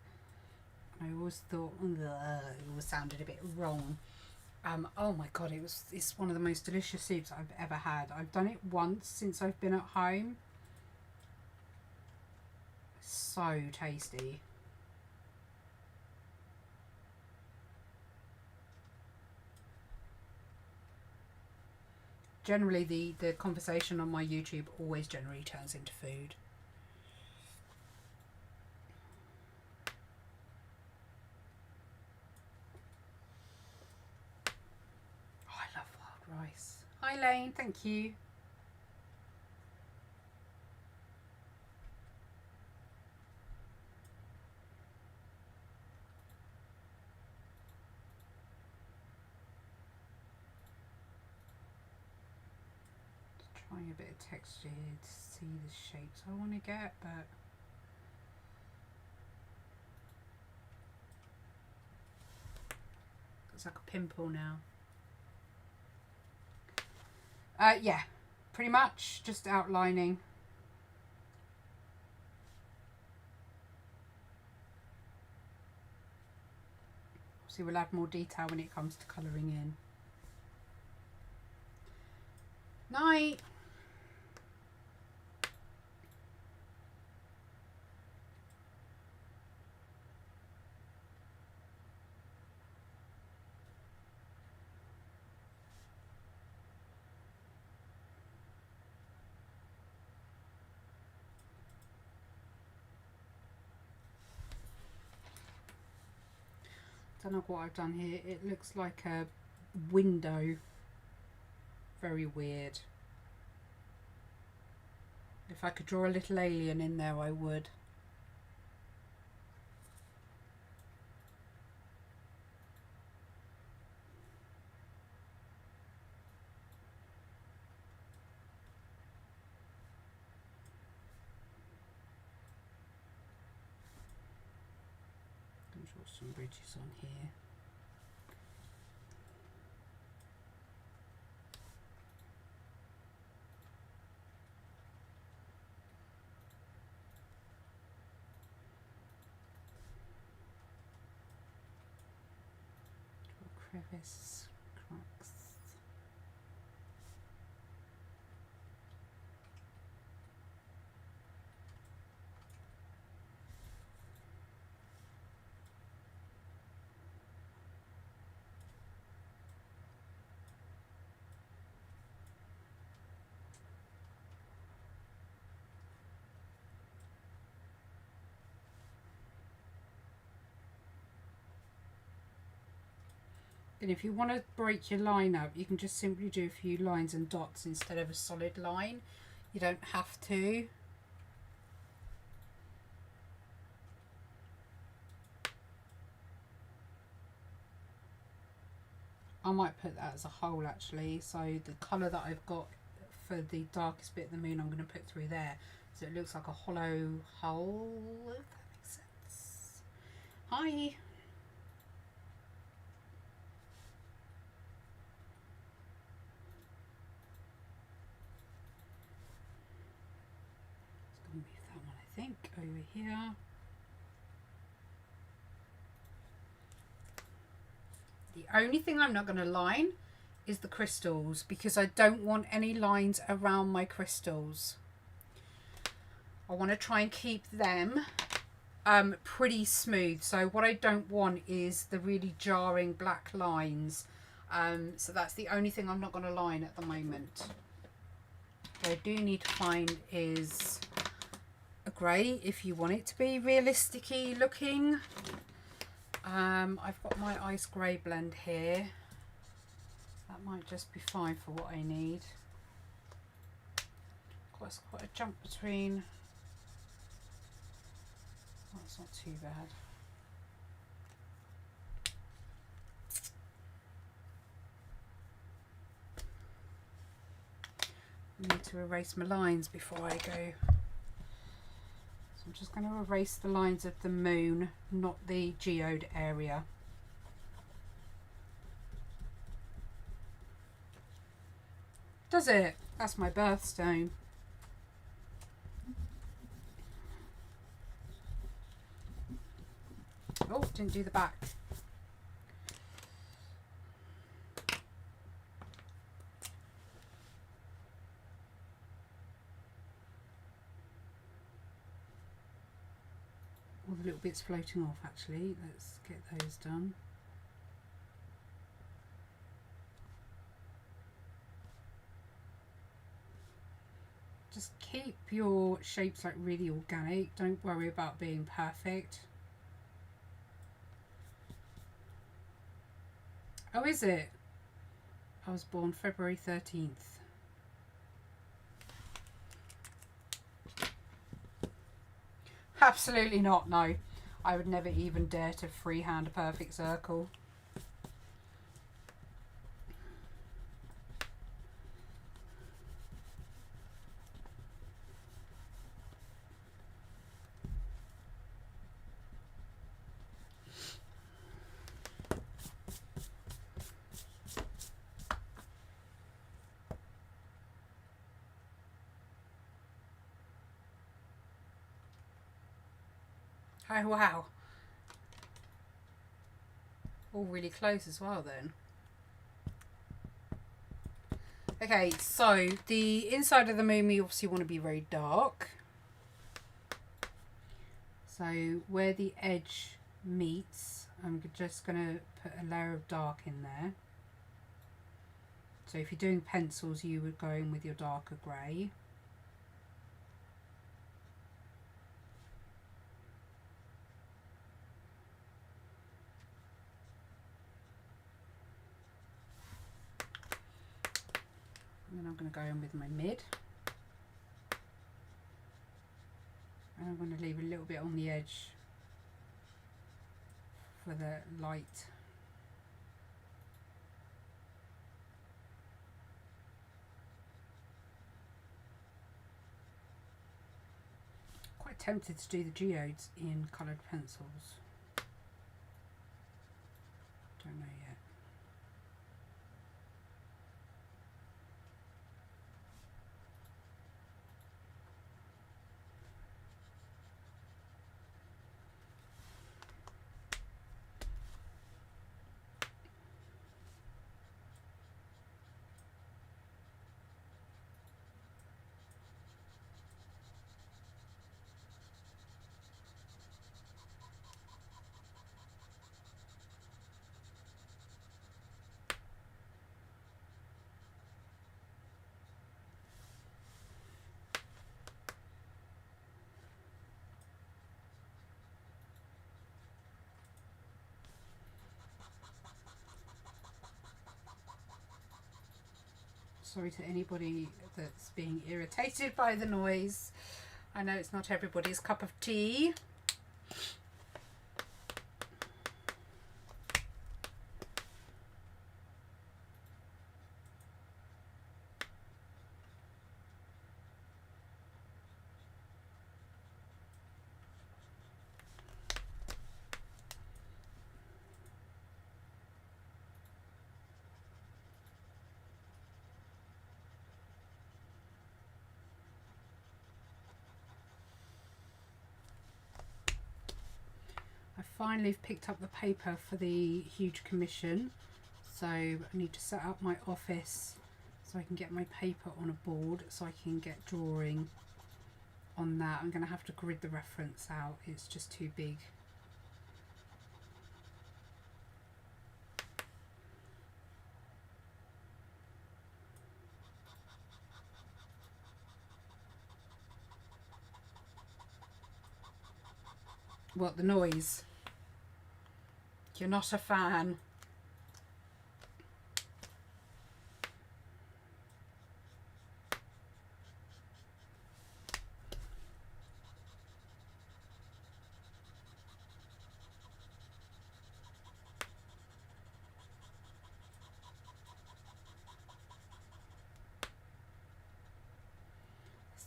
Speaker 1: I always thought, it always sounded a bit wrong. Oh my god, it's one of the most delicious soups I've ever had. I've done it once since I've been at home. So tasty. Generally, the conversation on my YouTube always generally turns into food. Oh, I love wild rice. Hi Lane, thank you. Trying a bit of texture here to see the shapes I want to get, but it's like a pimple now. Yeah, pretty much just outlining. Obviously we'll add more detail when it comes to colouring in. Night. Don't know what I've done here. It looks like a window. Very weird. If I could draw a little alien in there, I would. Draw some bridges on here. Draw crevice, cracks. And if you want to break your line up, you can just simply do a few lines and dots instead of a solid line. You don't have to. I might put that as a hole actually, so the colour that I've got for the darkest bit of the moon I'm going to put through there, so it looks like a hollow hole, if that makes sense. Hi! Move that one, I think, over here. The only thing I'm not going to line is the crystals, because I don't want any lines around my crystals. I want to try and keep them pretty smooth. So what I don't want is the really jarring black lines. So that's the only thing I'm not going to line at the moment. What I do need to find is a grey if you want it to be realistic-y looking. I've got my ice grey blend here. That might just be fine for what I need. Quite a jump between. That's not too bad. I need to erase my lines before I go. So I'm just going to erase the lines of the moon, not the geode area. Does it? That's my birthstone. Oh, didn't do the back. All the little bits floating off actually. Let's get those done. Just keep your shapes like really organic. Don't worry about being perfect. Oh, is it? I was born February 13th. Absolutely not, no. I would never even dare to freehand a perfect circle. Oh, wow. All really close as well then. Okay, so the inside of the moon we obviously want to be very dark. So where the edge meets, I'm just going to put a layer of dark in there. So if you're doing pencils, you would go in with your darker grey. And then I'm going to go in with my mid. And I'm going to leave a little bit on the edge for the light. Quite tempted to do the geodes in coloured pencils. Don't know yet. Sorry to anybody that's being irritated by the noise. I know it's not everybody's cup of tea. I finally picked up the paper for the huge commission, so I need to set up my office so I can get my paper on a board so I can get drawing on that. I'm going to have to grid the reference out, it's just too big. What, the noise? You're not a fan.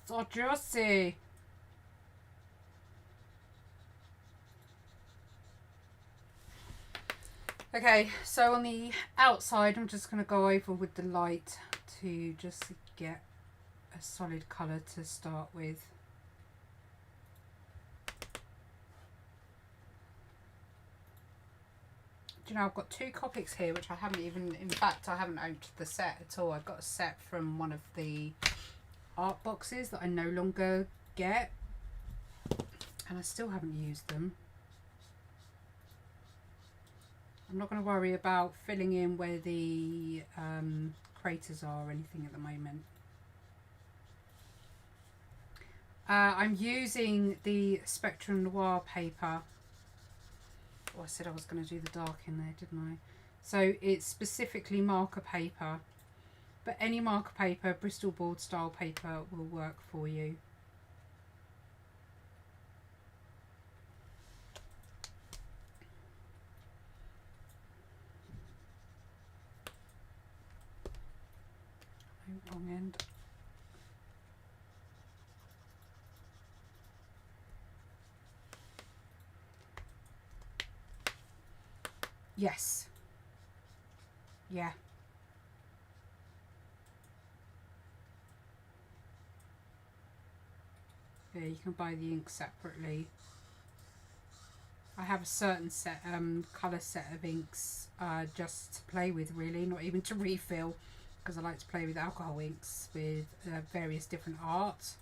Speaker 1: So juicy. Okay, so on the outside I'm just going to go over with the light to just get a solid colour to start with. Do you know, I've got 2 Copics here which I haven't even, in fact I haven't opened the set at all. I got a set from one of the art boxes that I no longer get, and I still haven't used them. I'm not going to worry about filling in where the craters are or anything at the moment. I'm using the Spectrum Noir paper. Oh, I said I was going to do the dark in there, didn't I? So it's specifically marker paper, but any marker paper, Bristol board style paper will work for you. Oh, wrong end. Yes. Yeah. Yeah, you can buy the ink separately. I have a certain set, colour set of inks just to play with, really, not even to refill, because I like to play with alcohol inks with various different art.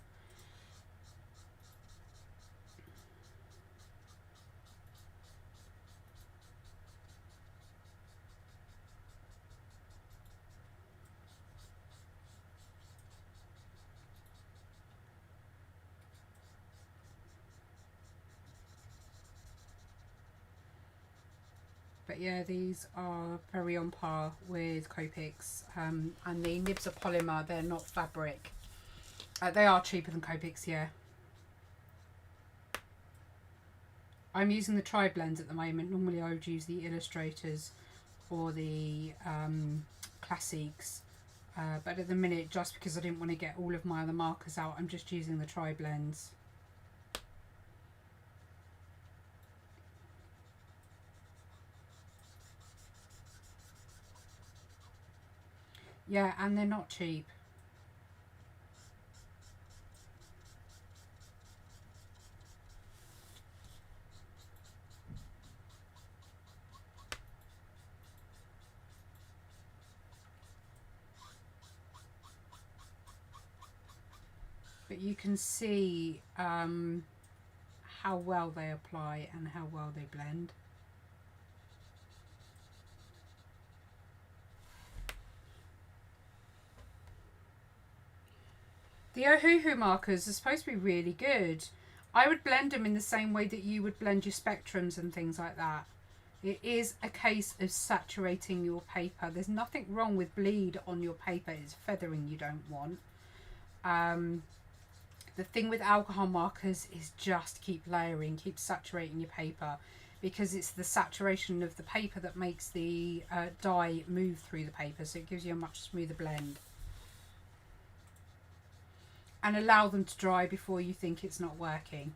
Speaker 1: But yeah, these are very on par with Copics, and the nibs are polymer, they're not fabric. They are cheaper than Copics, yeah. I'm using the tri-blends at the moment. Normally I would use the Illustrators or the Classics, but at the minute, just because I didn't want to get all of my other markers out, I'm just using the tri-blends. Yeah, and they're not cheap. But you can see how well they apply and how well they blend. The Ohuhu markers are supposed to be really good. I would blend them in the same way that you would blend your spectrums and things like that. It is a case of saturating your paper. There's nothing wrong with bleed on your paper. It's feathering you don't want. The thing with alcohol markers is just keep layering, keep saturating your paper, because it's the saturation of the paper that makes the dye move through the paper, so it gives you a much smoother blend. And allow them to dry before you think it's not working.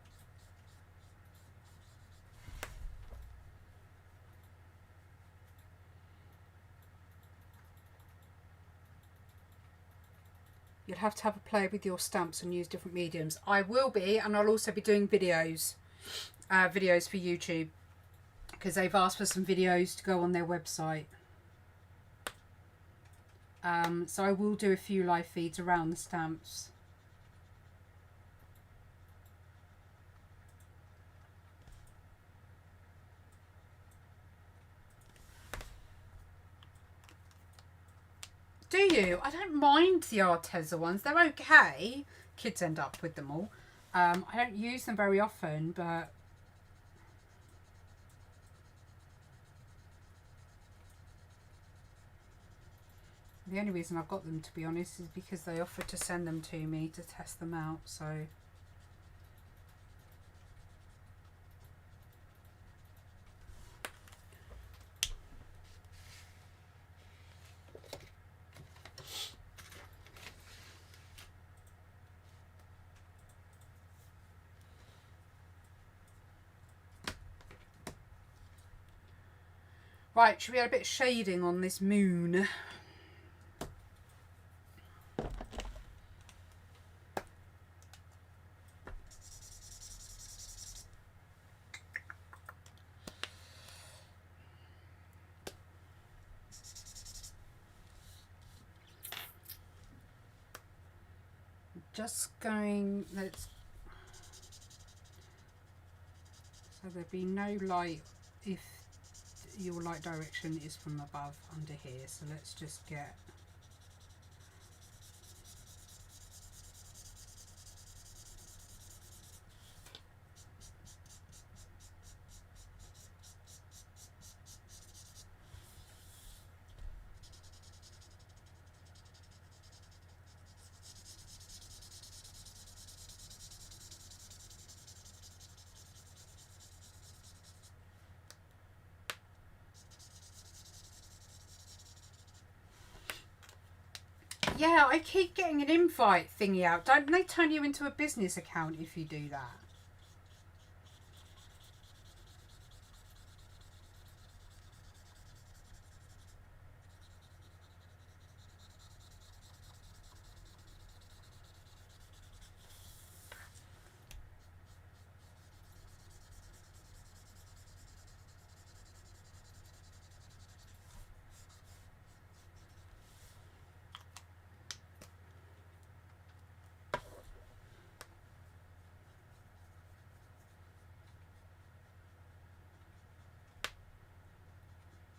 Speaker 1: You'll have to have a play with your stamps and use different mediums. I will be, and I'll also be doing videos for YouTube, because they've asked for some videos to go on their website. So I will do a few live feeds around the stamps. Do you? I don't mind the Arteza ones. They're okay. Kids end up with them all. I don't use them very often, but the only reason I've got them, to be honest, is because they offered to send them to me to test them out, so... Right, should we add a bit of shading on this moon? just going, let's, so there'd be no light if your light direction is from above under here. So let's just get, yeah, I keep getting an invite thingy out. Don't they turn you into a business account if you do that?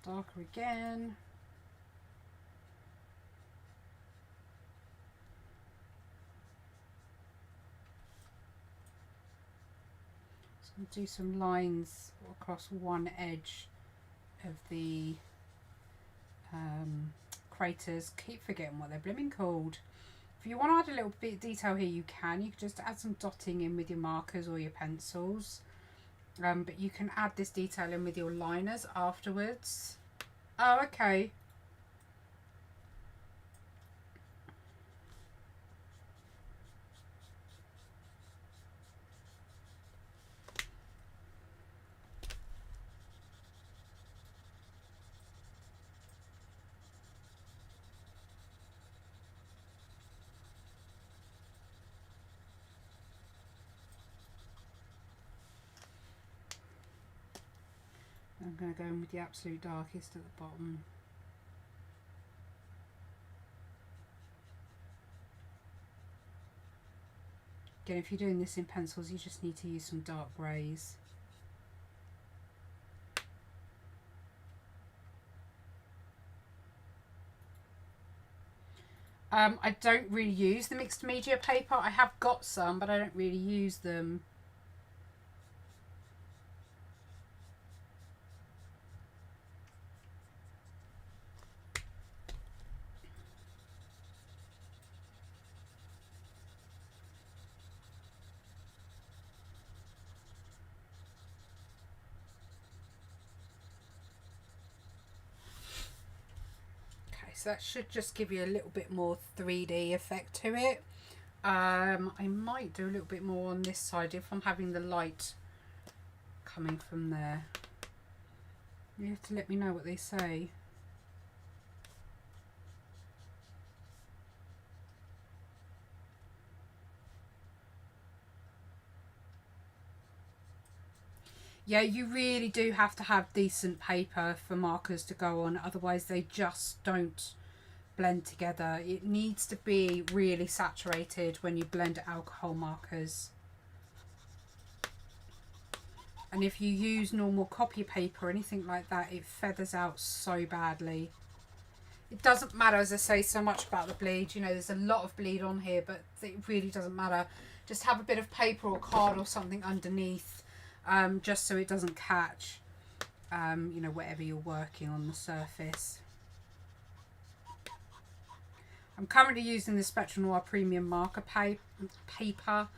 Speaker 1: Darker again. Just going to do some lines across one edge of the craters. Keep forgetting what they're blooming called. If you want to add a little bit of detail here, you can. You can just add some dotting in with your markers or your pencils. But you can add this detail in with your liners afterwards. Oh, okay. I'm going to go in with the absolute darkest at the bottom. Again, if you're doing this in pencils, you just need to use some dark greys. I don't really use the mixed media paper. I have got some, but I don't really use them. So that should just give you a little bit more 3D effect to it. I might do a little bit more on this side if I'm having the light coming from there. You have to let me know what they say. Yeah, you really do have to have decent paper for markers to go on, otherwise they just don't blend together. It needs to be really saturated when you blend alcohol markers. And if you use normal copy paper or anything like that, it feathers out so badly. It doesn't matter, as I say, so much about the bleed. You know, there's a lot of bleed on here, but it really doesn't matter. Just have a bit of paper or card or something underneath, just so it doesn't catch, you know, whatever you're working on the surface. I'm currently using the Spectral Noir Premium marker paper,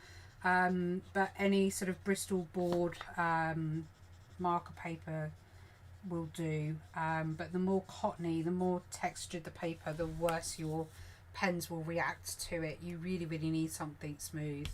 Speaker 1: but any sort of Bristol board marker paper will do. But the more cottony, the more textured the paper, the worse your pens will react to it. You really, really need something smooth.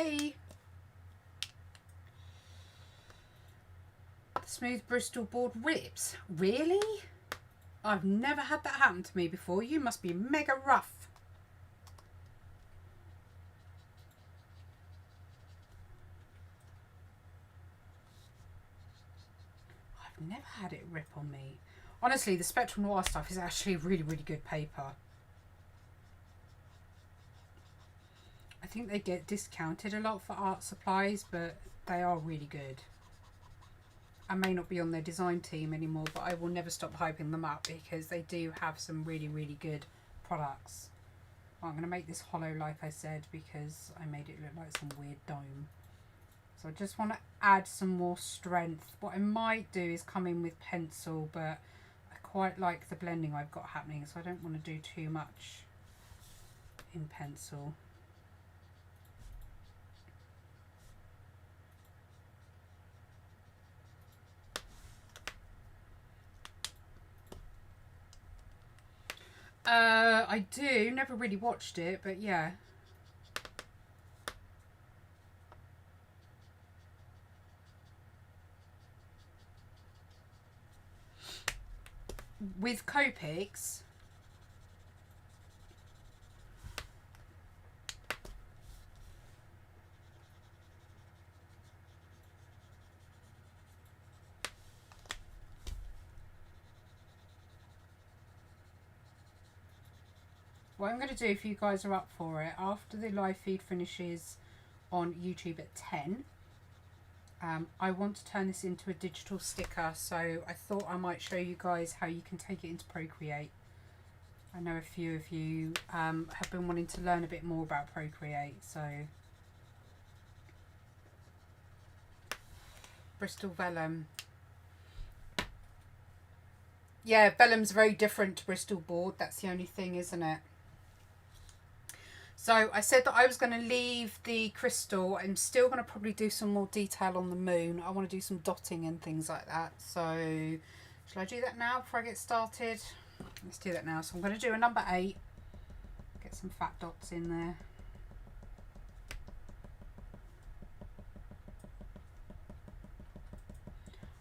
Speaker 1: Hey. The smooth Bristol board rips. Really? I've never had that happen to me before. You must be mega rough. I've never had it rip on me. Honestly, the Spectral Noir stuff is actually really, really good paper. I think they get discounted a lot for art supplies, but they are really good. I may not be on their design team anymore, but I will never stop hyping them up because they do have some really, really good products. Well, I'm going to make this hollow like I said because I made it look like some weird dome. So I just want to add some more strength. What I might do is come in with pencil, but I quite like the blending I've got happening, so I don't want to do too much in pencil. I do. Never really watched it, but yeah. With Copics, what I'm going to do, if you guys are up for it, after the live feed finishes on YouTube at 10, I want to turn this into a digital sticker, so I thought I might show you guys how you can take it into Procreate. I know a few of you have been wanting to learn a bit more about Procreate, so Bristol Vellum. Yeah, vellum's very different to Bristol board, that's the only thing, isn't it? So I said that I was going to leave the crystal. I'm still going to probably do some more detail on the moon. I want to do some dotting and things like that. So shall I do that now before I get started? Let's do that now. So I'm going to do a number 8. Get some fat dots in there.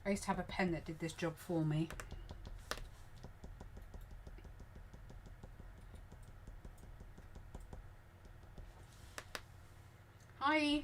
Speaker 1: I used to have a pen that did this job for me. Hi.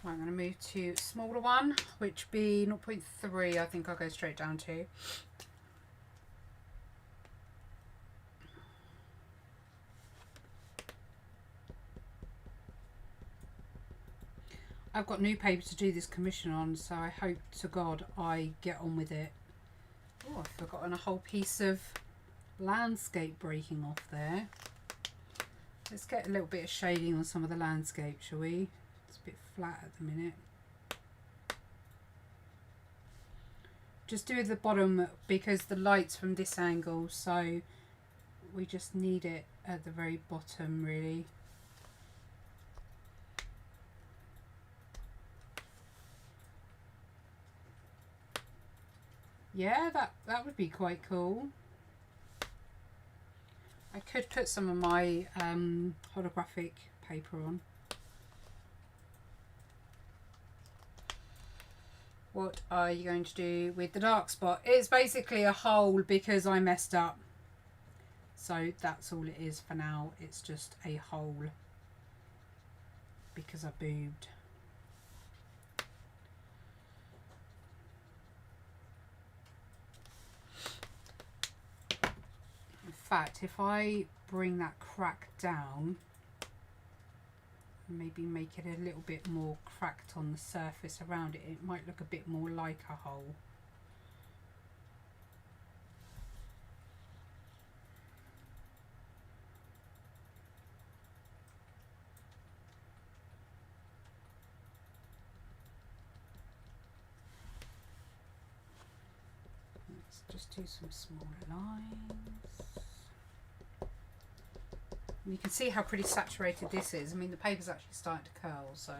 Speaker 1: I'm going to move to smaller one, which be 0.3. I think I'll go straight down to. I've got new paper to do this commission on, so I hope to God I get on with it. Oh, I've forgotten a whole piece of landscape breaking off there. Let's get a little bit of shading on some of the landscape, shall we? It's a bit flat at the minute. Just do the bottom because the light's from this angle, so we just need it at the very bottom really. Yeah, that would be quite cool. I could put some of my holographic paper on. What are you going to do with the dark spot? It's basically a hole because I messed up. So that's all it is for now. It's just a hole because I boobed. In fact, if I bring that crack down, maybe make it a little bit more cracked on the surface around it, it might look a bit more like a hole. Just do some smaller lines. And you can see how pretty saturated this is. I mean, the paper's actually starting to curl, so.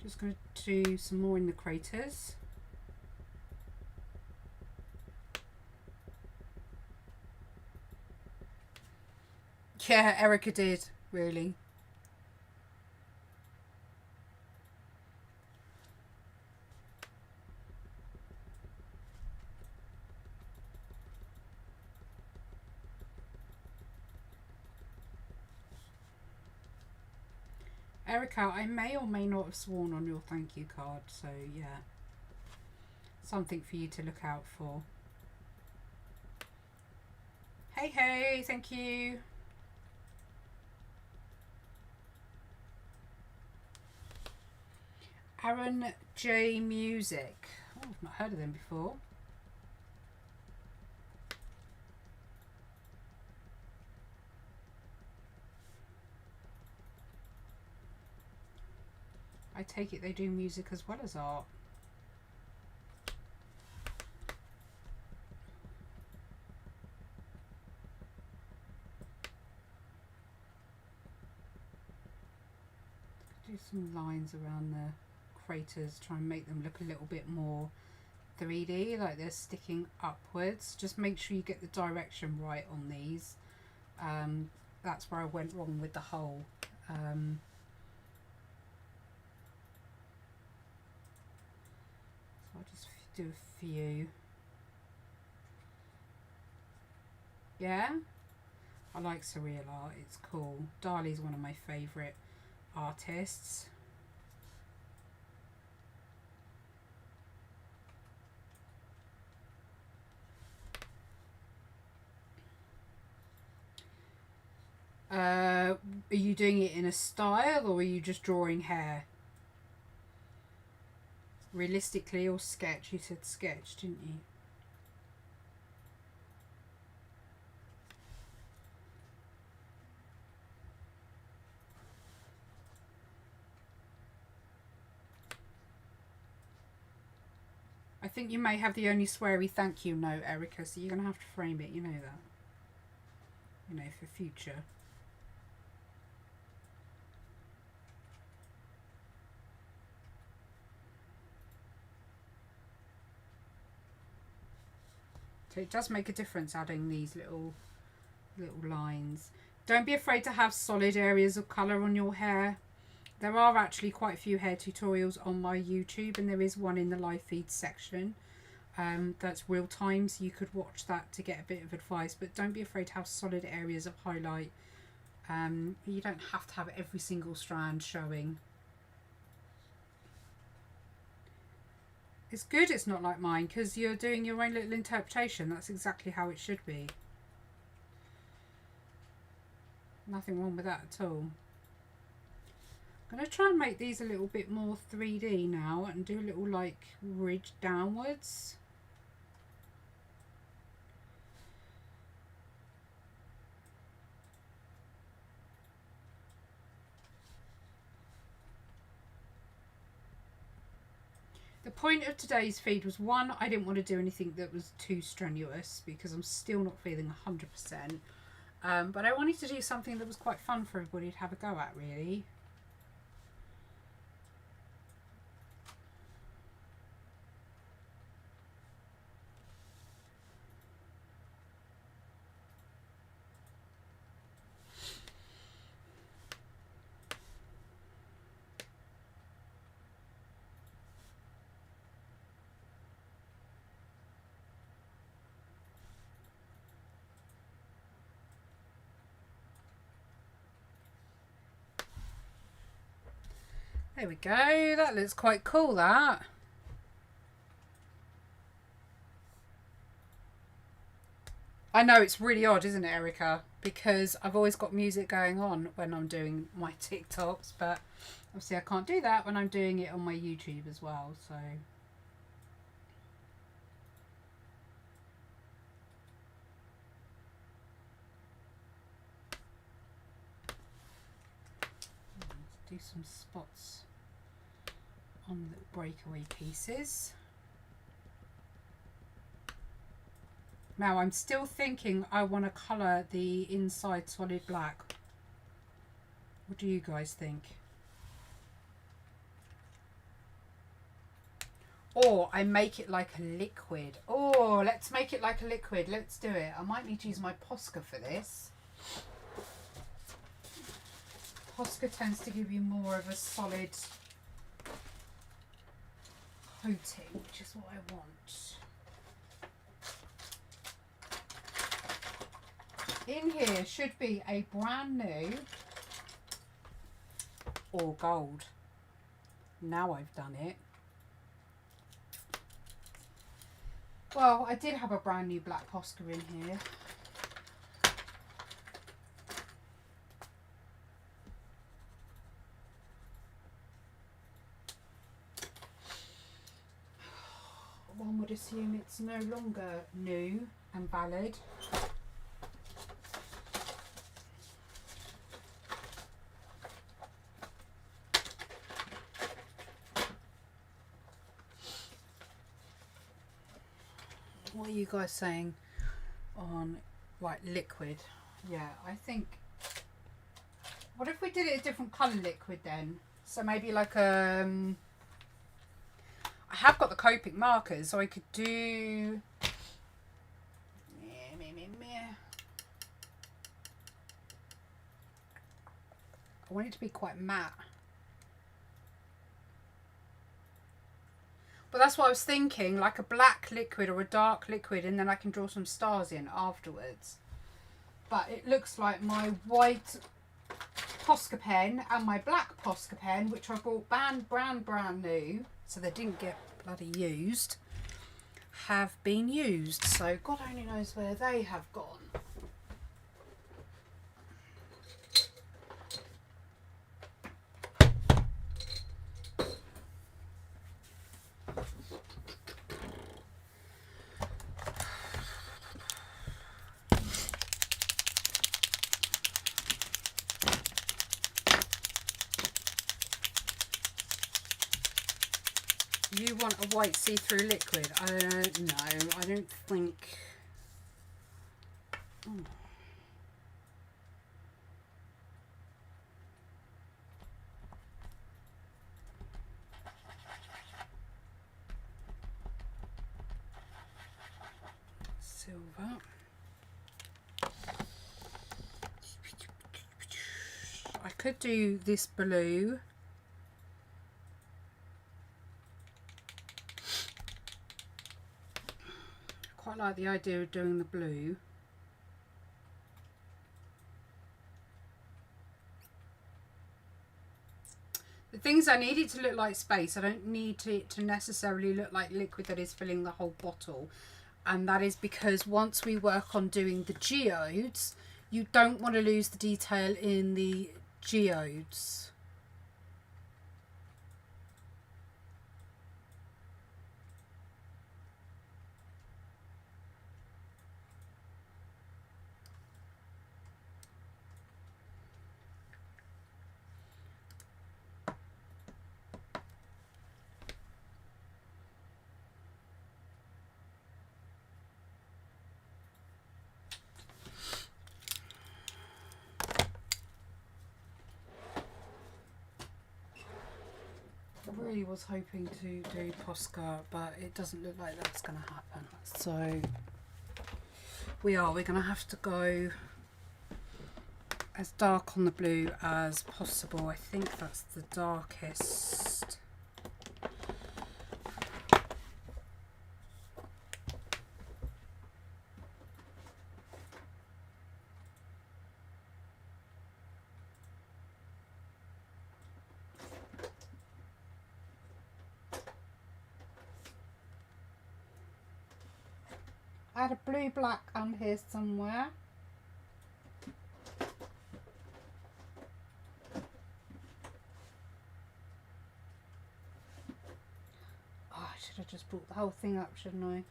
Speaker 1: Just going to do some more in the craters. Yeah, Erica did, really. Erica, I may or may not have sworn on your thank you card, so yeah. Something for you to look out for. Hey, hey, thank you. Aaron J Music. Oh, I've not heard of them before. I take it they do music as well as art. Do some lines around the craters, try and make them look a little bit more 3D, like they're sticking upwards. Just make sure you get the direction right on these. That's where I went wrong with the hole. So I'll just do a few. Yeah, I like surreal art, it's cool. Dali's one of my favourite artists. Are you doing it in a style, or are you just drawing hair? Realistically or sketch? You said sketch, didn't you? I think you may have the only sweary thank you note, Erica, so you're going to have to frame it, you know that. You know, for future. So it does make a difference adding these little lines. Don't be afraid to have solid areas of colour on your hair. There are actually quite a few hair tutorials on my YouTube, and there is one in the live feed section. That's real time, so you could watch that to get a bit of advice, but don't be afraid to have solid areas of highlight. You don't have to have every single strand showing. It's good it's not like mine, because you're doing your own little interpretation. That's exactly how it should be. Nothing wrong with that at all. I'm going to try and make these a little bit more 3D now and do a little like ridge downwards. The point of today's feed was, one, I didn't want to do anything that was too strenuous because I'm still not feeling 100%. But I wanted to do something that was quite fun for everybody to have a go at, really. There we go. That looks quite cool, that. I know, it's really odd, isn't it, Erica? Because I've always got music going on when I'm doing my TikToks, but obviously I can't do that when I'm doing it on my YouTube as well, so... Let's do some spots on the little breakaway pieces. Now I'm still thinking I want to colour the inside solid black. What do you guys think? Or I make it like a liquid. Oh, let's make it like a liquid. Let's do it. I might need to use my Posca for this. Posca tends to give you more of a solid coating, which is what I want. In here should be a brand new or gold. Now I've done it. Well, I did have a brand new black Posca in here. One would assume it's no longer new and valid. What are you guys saying on like liquid? Yeah, I think, what if we did it a different colour liquid then? So maybe like I have got the Copic markers, so I could do I want it to be quite matte. But that's what I was thinking, like a black liquid or a dark liquid, and then I can draw some stars in afterwards. But it looks like my white Posca pen and my black Posca pen, which I bought brand new, so they didn't get bloody used, have been used. So God only knows where they have gone. You want a white see-through liquid? I don't know. I don't think... Oh. Silver. I could do this blue. Quite like the idea of doing the blue. The things I need it to look like space. I don't need it to necessarily look like liquid that is filling the whole bottle. And that is because once we work on doing the geodes, you don't want to lose the detail in the geodes. I really was hoping to do Posca, but it doesn't look like that's going to happen. So we're going to have to go as dark on the blue as possible. I think that's the darkest. I had a blue black on here somewhere. Oh, I should have just brought the whole thing up, shouldn't I?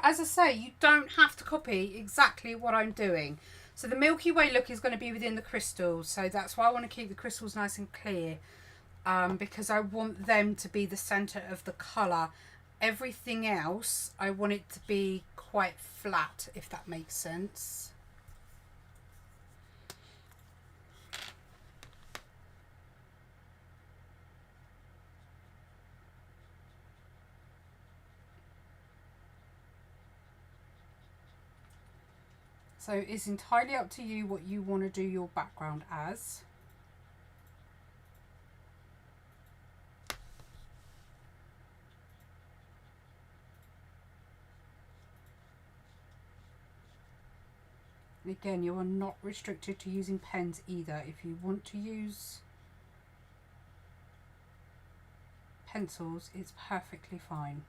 Speaker 1: As as I say, you don't have to copy exactly what I'm doing. So the Milky Way look is going to be within the crystals. So that's why I want to keep the crystals nice and clear. Because I want them to be the centre of the colour. Everything else, I want it to be quite flat, if that makes sense. So it's entirely up to you what you want to do your background as. And again, you are not restricted to using pens either. If you want to use pencils, it's perfectly fine.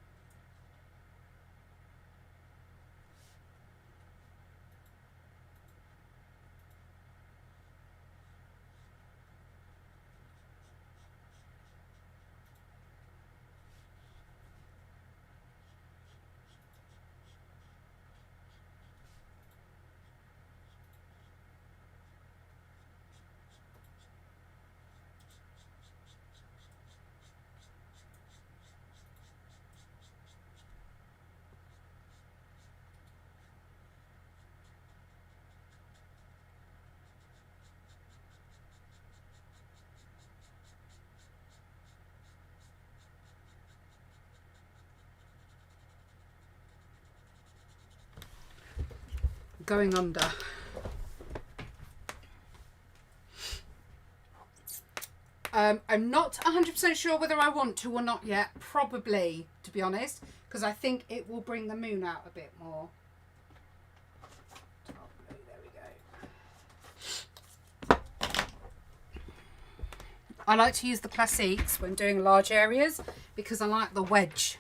Speaker 1: Going under. I'm not 100% sure whether I want to or not yet. Probably, to be honest, because I think it will bring the moon out a bit more. There we go. I like to use the classiques when doing large areas because I like the wedge.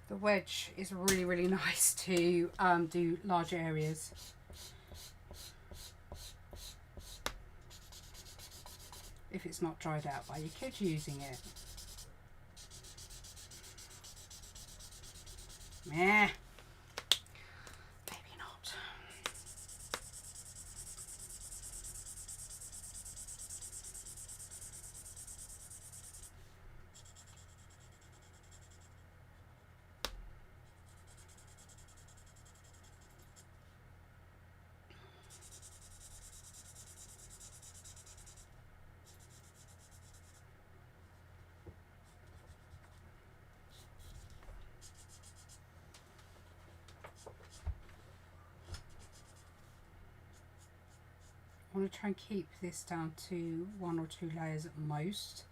Speaker 1: The wedge is really, really nice to do large areas. If it's not dried out by your kids using it. Meh. Maybe not. I want to try and keep this down to 1 or 2 layers at most.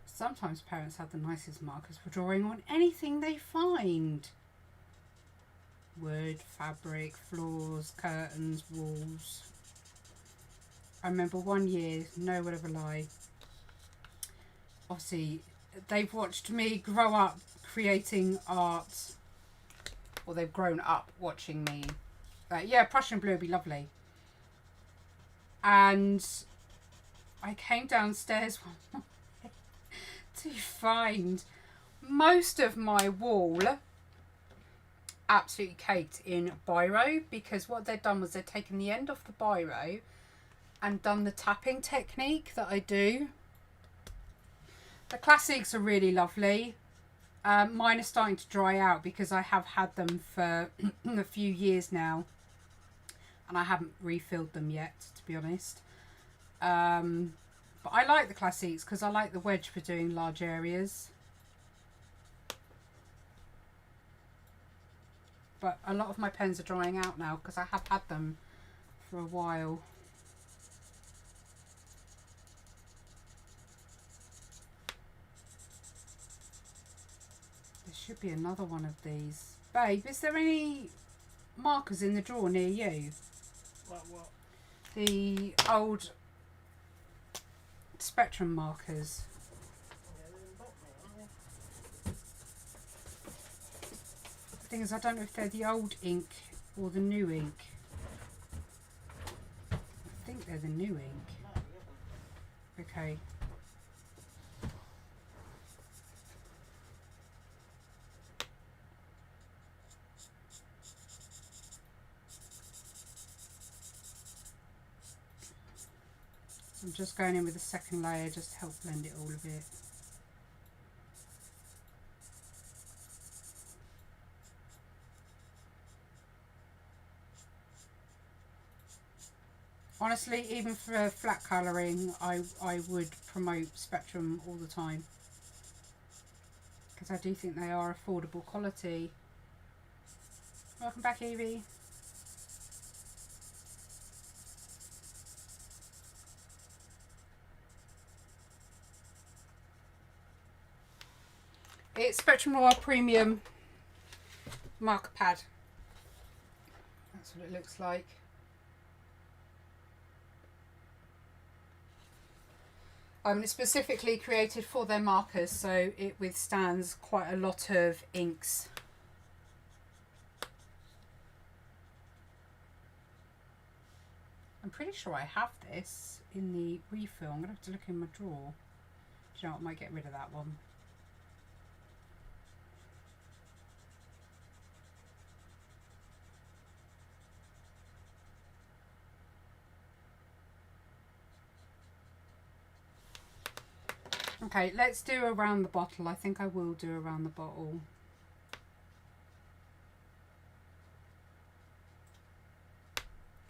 Speaker 1: Sometimes parents have the nicest markers for drawing on anything they find. Wood, fabric, floors, curtains, walls. I remember one year, no word of a lie, obviously they've watched me grow up creating art, or they've grown up watching me. Yeah, Prussian blue would be lovely. And I came downstairs one morning to find most of my wall absolutely caked in biro, because what they'd done was they'd taken the end off the biro and done the tapping technique that I do. The classics are really lovely. Mine are starting to dry out because I have had them for a few years now and I haven't refilled them yet, to be honest. But I like the classics because I like the wedge for doing large areas. But a lot of my pens are drying out now because I have had them for a while. There should be another one of these. Babe, is there any markers in the drawer near you?
Speaker 2: What?
Speaker 1: The old Spectrum markers.
Speaker 2: Yeah, they're in the bottom here, aren't
Speaker 1: The thing is, I don't know if they're the old ink or the new ink. I think they're the new ink.
Speaker 2: they? No, you haven't.
Speaker 1: Okay. I'm just going in with the second layer just to help blend it all a bit. Honestly, even for flat colouring, I would promote Spectrum all the time. Because I do think they are affordable quality. Welcome back, Evie. It's Spectrum Noir Premium marker pad. That's what it looks like. It's specifically created for their markers, so it withstands quite a lot of inks. I'm pretty sure I have this in the refill. I'm going to have to look in my drawer. Do you know what? I might get rid of that one. Okay, let's do around the bottle. I think I will do around the bottle.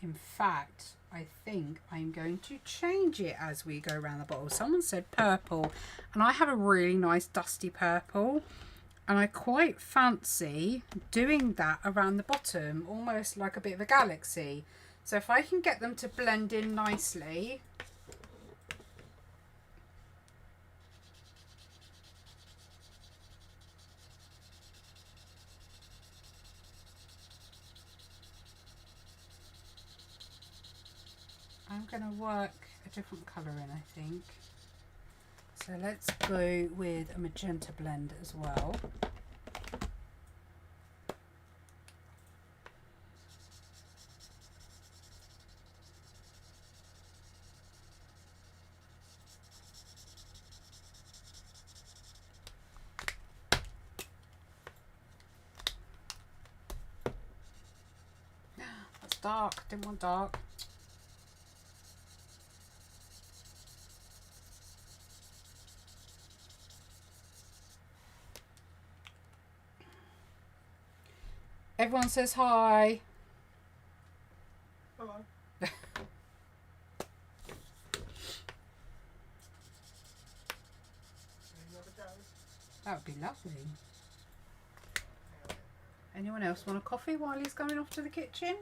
Speaker 1: In fact, I think I'm going to change it as we go around the bottle. Someone said purple, and I have a really nice dusty purple, and I quite fancy doing that around the bottom, almost like a bit of a galaxy. So if I can get them to blend in nicely. I'm going to work a different colour in, I think. So let's go with a magenta blend as well. That's dark, didn't want dark. Everyone says hi.
Speaker 2: Hello.
Speaker 1: That would be lovely. Anyone else want a coffee while he's going off to the kitchen?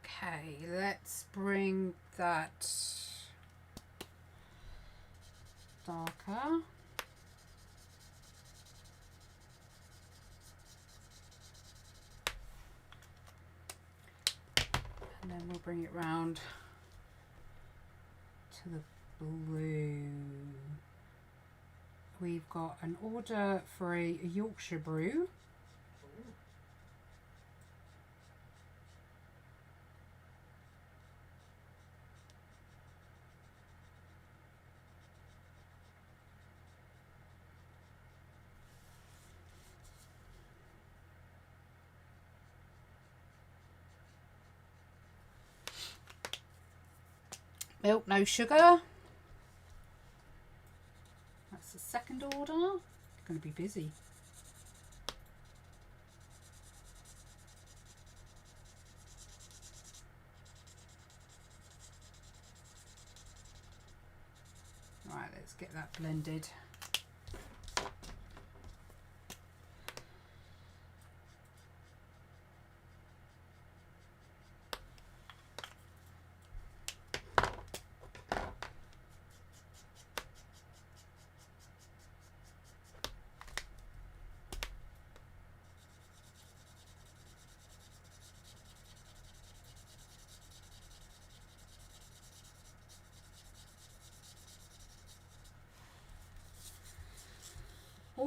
Speaker 1: Okay, let's bring that darker. And then we'll bring it round to the blue. We've got an order for a Yorkshire brew. Milk, no sugar. That's the second order. Going to be busy. Right, let's get that blended.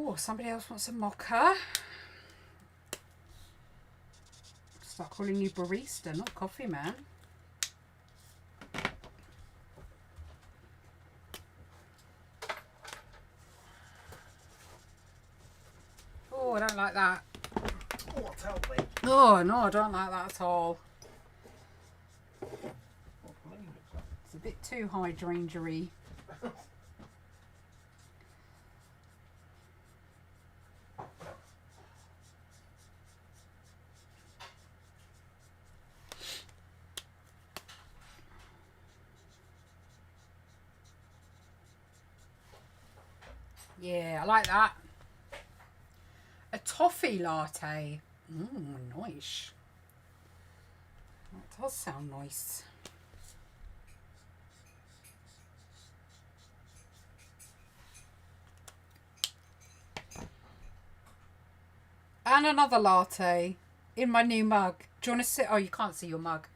Speaker 1: Oh, somebody else wants a mocha. Start calling you barista, not coffee man. Oh, I don't like that.
Speaker 2: Oh, tell me.
Speaker 1: Oh, no, I don't like that at all. It's a bit too hydrangea-y. Yeah, I like that. A toffee latte. Nice. That does sound nice. And another latte in my new mug. Do you want to sit? Oh, you can't see your mug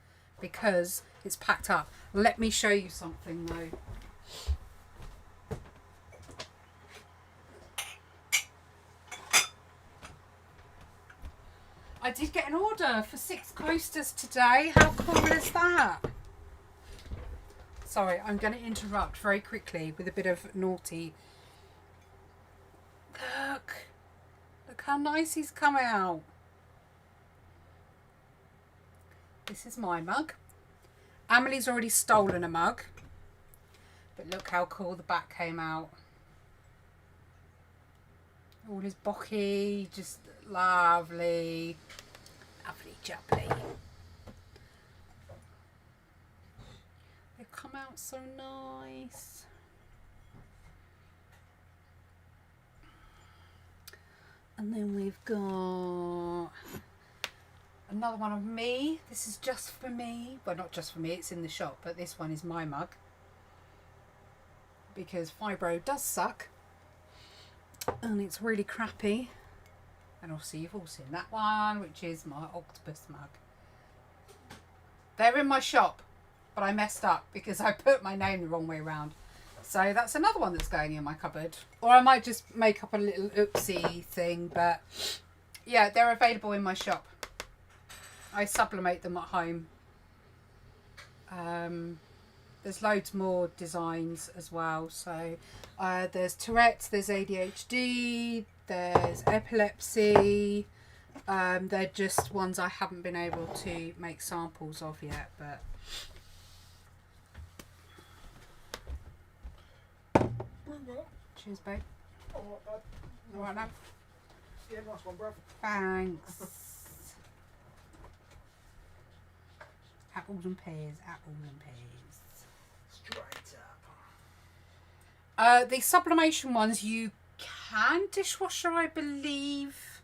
Speaker 1: because it's packed up. Let me show you something though. I did get an order for 6 coasters today. How cool is that? Sorry, I'm going to interrupt very quickly with a bit of naughty. Look how nice he's come out. This is my mug. Amelie's already stolen a mug. But look how cool the back came out. All his bocky, just lovely. Lovely jubbly. They come out so nice. And then we've got another one of me. This is just for me. Well, not just for me, it's in the shop, but this one is my mug. Because fibro does suck. And it's really crappy. And also you've all seen that one, which is my octopus mug. They're in my shop, but I messed up because I put my name the wrong way around. So that's another one that's going in my cupboard. Or I might just make up a little oopsie thing, but yeah, they're available in my shop. I sublimate them at home. There's loads more designs as well. So there's Tourette's, there's ADHD, there's epilepsy. They're just ones I haven't been able to make samples of yet, but cheers, babe.
Speaker 2: Oh, bud.
Speaker 1: All right now.
Speaker 2: Yeah, nice one, bro.
Speaker 1: Thanks. Apples and pears, apples and pears.
Speaker 2: Straight up.
Speaker 1: The sublimation ones you can dishwasher, I believe.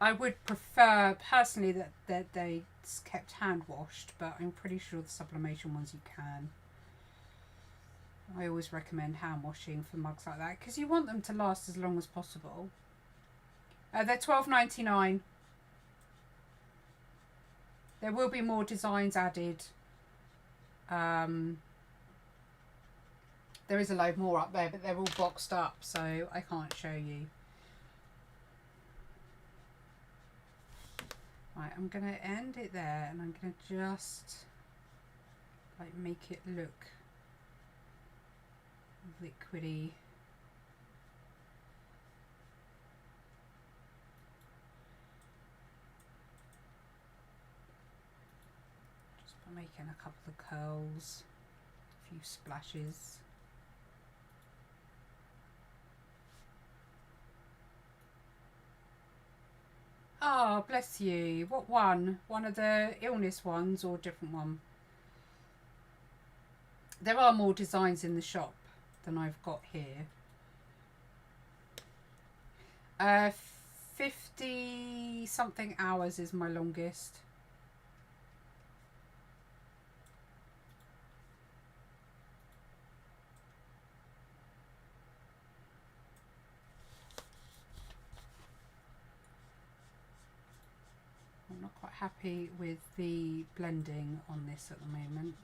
Speaker 1: I would prefer personally that they kept hand washed, but I'm pretty sure the sublimation ones you can. I always recommend hand washing for mugs like that because you want them to last as long as possible. They're $12.99. There will be more designs added. There is a load more up there, but they're all boxed up, so I can't show you. Right, I'm going to end it there, and I'm going to just like make it look liquidy. Just by making a couple of curls, a few splashes. Oh, bless you. What one? One of the illness ones or a different one? There are more designs in the shop than I've got here. 50 something hours is my longest. I'm not quite happy with the blending on this at the moment.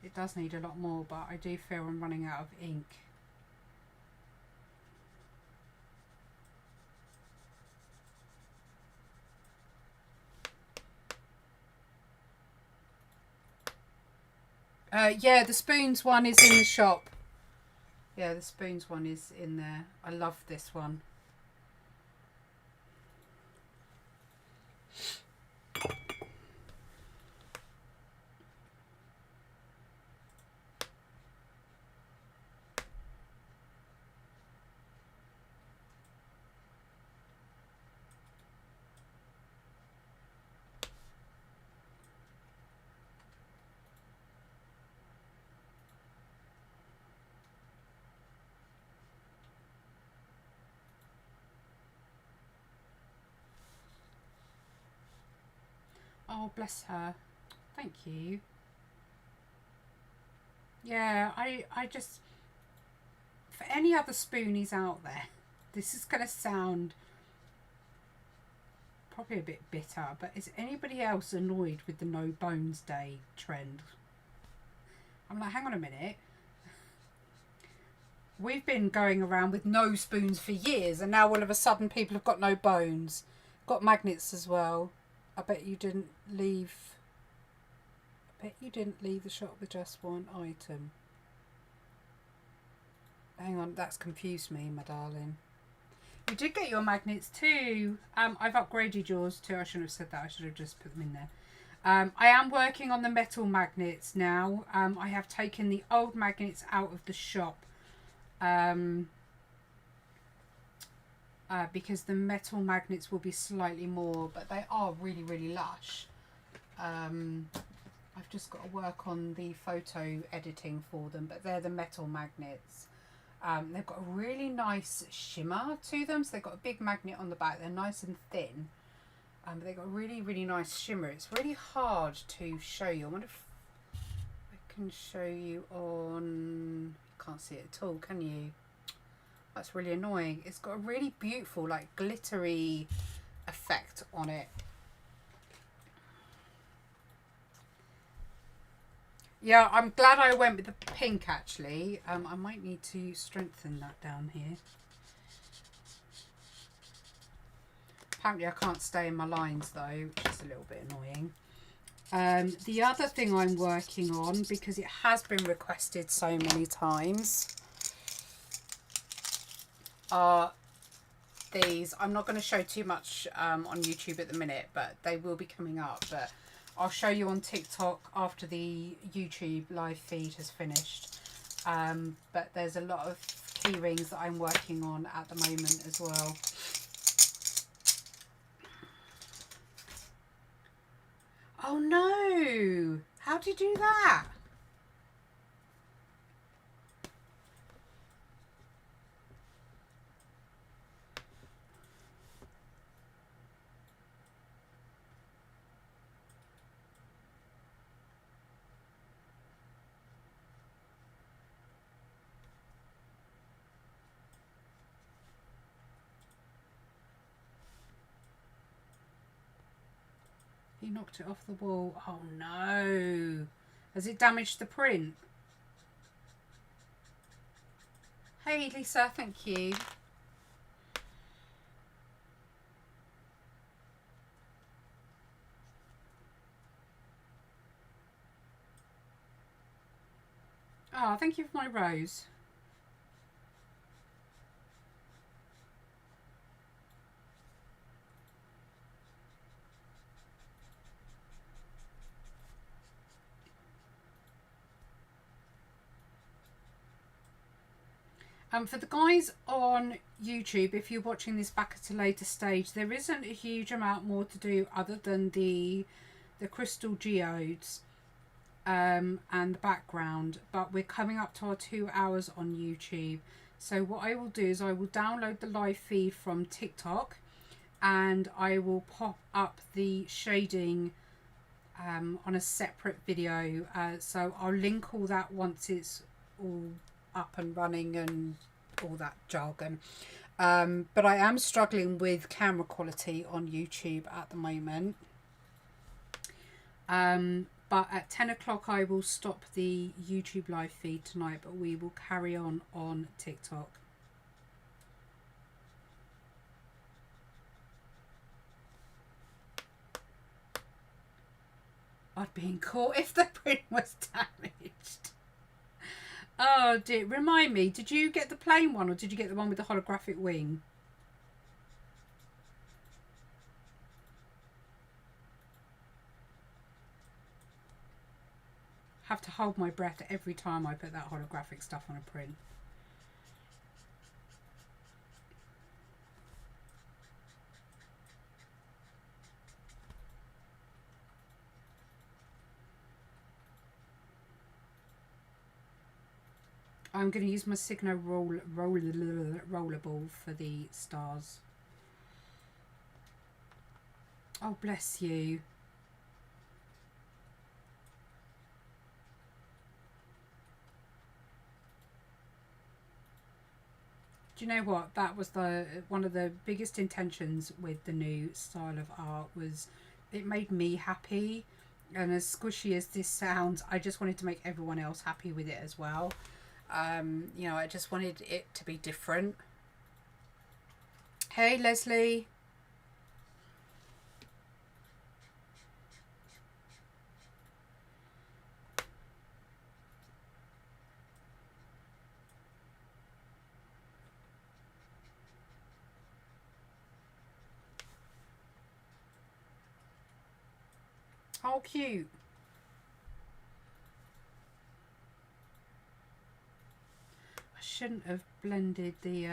Speaker 1: It does need a lot more, but I do feel I'm running out of ink. Yeah, the spoons one is in the shop. Yeah, the spoons one is in there. I love this one. Oh, bless her. Thank you. Yeah, I just... For any other spoonies out there, this is going to sound probably a bit bitter, but is anybody else annoyed with the No Bones Day trend? I'm like, hang on a minute. We've been going around with no spoons for years, and now all of a sudden people have got no bones. Got magnets as well. I bet you didn't leave the shop with just one item. Hang on, that's confused me, my darling. You did get your magnets too. I've upgraded yours too. I shouldn't have said that. I should have just put them in there. I am working on the metal magnets now. I have taken the old magnets out of the shop. Because the metal magnets will be slightly more, but they are really, really lush. I've just got to work on the photo editing for them, but they're the metal magnets. They've got a really nice shimmer to them, so they've got a big magnet on the back. They're nice and thin, but they've got a really, really nice shimmer. It's really hard to show you. I wonder if I can show you on... You can't see it at all, can you? That's really annoying. It's got a really beautiful, like, glittery effect on it. Yeah, I'm glad I went with the pink, actually. I might need to strengthen that down here. Apparently I can't stay in my lines, though, which is a little bit annoying. The other thing I'm working on, because it has been requested so many times, are these. I'm not going to show too much on YouTube at the minute, but they will be coming up. But I'll show you on TikTok after the YouTube live feed has finished. But there's a lot of key rings that I'm working on at the moment as well. Oh no! How'd you do that? He knocked it off the wall. Oh no! Has it damaged the print? Hey Lisa, thank you. Oh, thank you for my rose. For the guys on YouTube, if you're watching this back at a later stage, there isn't a huge amount more to do other than the crystal geodes and the background, but we're coming up to our 2 hours on YouTube. So what I will do is I will download the live feed from TikTok, and I will pop up the shading on a separate video. So I'll link all that once it's all up and running and all that jargon. But I am struggling with camera quality on YouTube at the moment. But at 10 o'clock I will stop the YouTube live feed tonight, but we will carry on TikTok. I'd be in court if the print was damaged. Oh dear. Remind me, did you get the plain one or did you get the one with the holographic wing? Have to hold my breath every time I put that holographic stuff on a print. I'm going to use my Signo rollerball for the stars. Oh, bless you. Do you know what? That was one of the biggest intentions with the new style of art was it made me happy. And as squishy as this sounds, I just wanted to make everyone else happy with it as well. You know, I just wanted it to be different. Hey, Leslie. Oh, cute. I shouldn't have blended the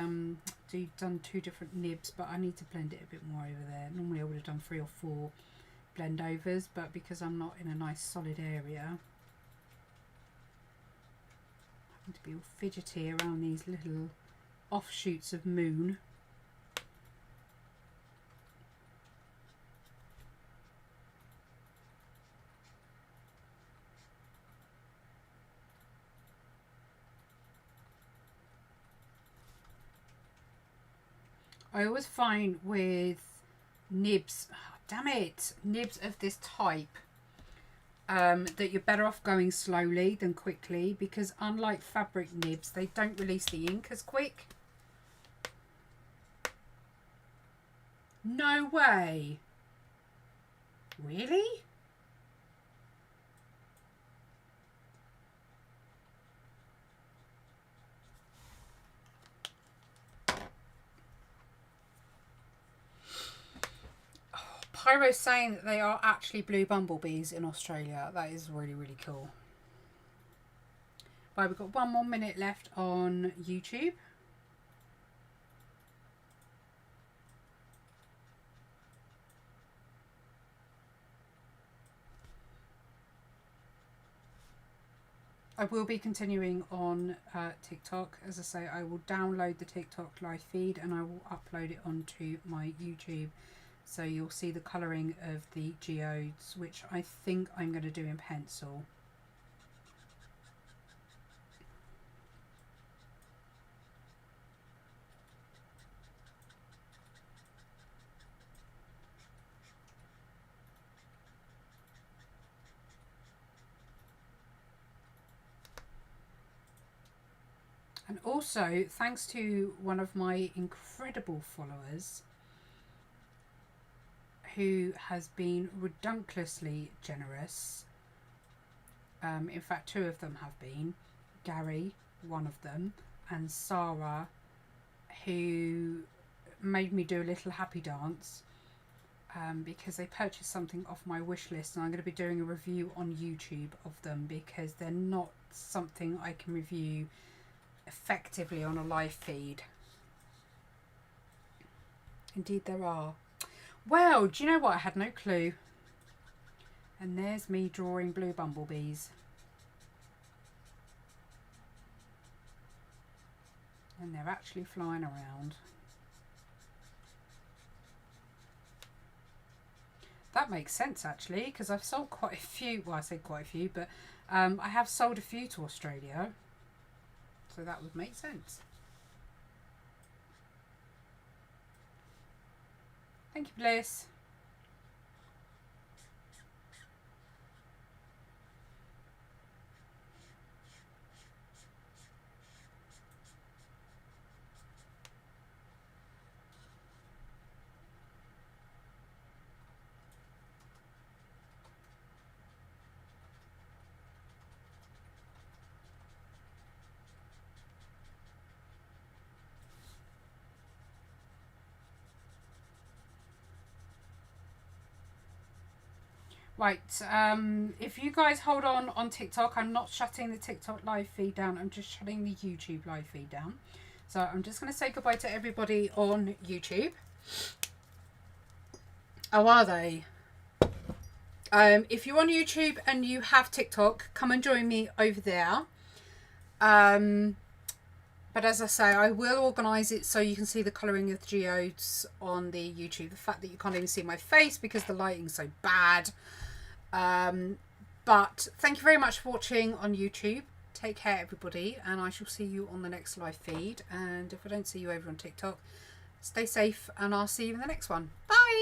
Speaker 1: done 2 different nibs, but I need to blend it a bit more over there. Normally I would have done 3 or 4 blend overs, but because I'm not in a nice solid area, I need to be all fidgety around these little offshoots of moon. I always find with nibs, oh, damn it, nibs of this type, that you're better off going slowly than quickly, because unlike fabric nibs, they don't release the ink as quick. No way. Really? Pyro's saying that they are actually blue bumblebees in Australia. That is really, really cool. Right, we've got 1 more minute left on YouTube. I will be continuing on TikTok. As I say, I will download the TikTok live feed and I will upload it onto my YouTube. So you'll see the colouring of the geodes, which I think I'm going to do in pencil. And also, thanks to one of my incredible followers, who has been redunculously generous. In fact, 2 of them have been. Gary, one of them, and Sarah, who made me do a little happy dance because they purchased something off my wish list, and I'm going to be doing a review on YouTube of them because they're not something I can review effectively on a live feed. Indeed there are. Well, do you know what? I had no clue. And there's me drawing blue bumblebees. And they're actually flying around. That makes sense actually, because I've sold quite a few. Well, I say quite a few, but I have sold a few to Australia. So that would make sense. Thank you, Bliss. Right, if you guys hold on TikTok, I'm not shutting the TikTok live feed down. I'm just shutting the YouTube live feed down. So I'm just going to say goodbye to everybody on YouTube. Oh, are they? If you're on YouTube and you have TikTok, come and join me over there. But as I say, I will organise it so you can see the colouring of the geodes on the YouTube. The fact that you can't even see my face because the lighting's so bad. But thank you very much for watching on YouTube. Take care, everybody, and I shall see you on the next live feed. And if I don't see you over on TikTok, stay safe, and I'll see you in the next one. Bye!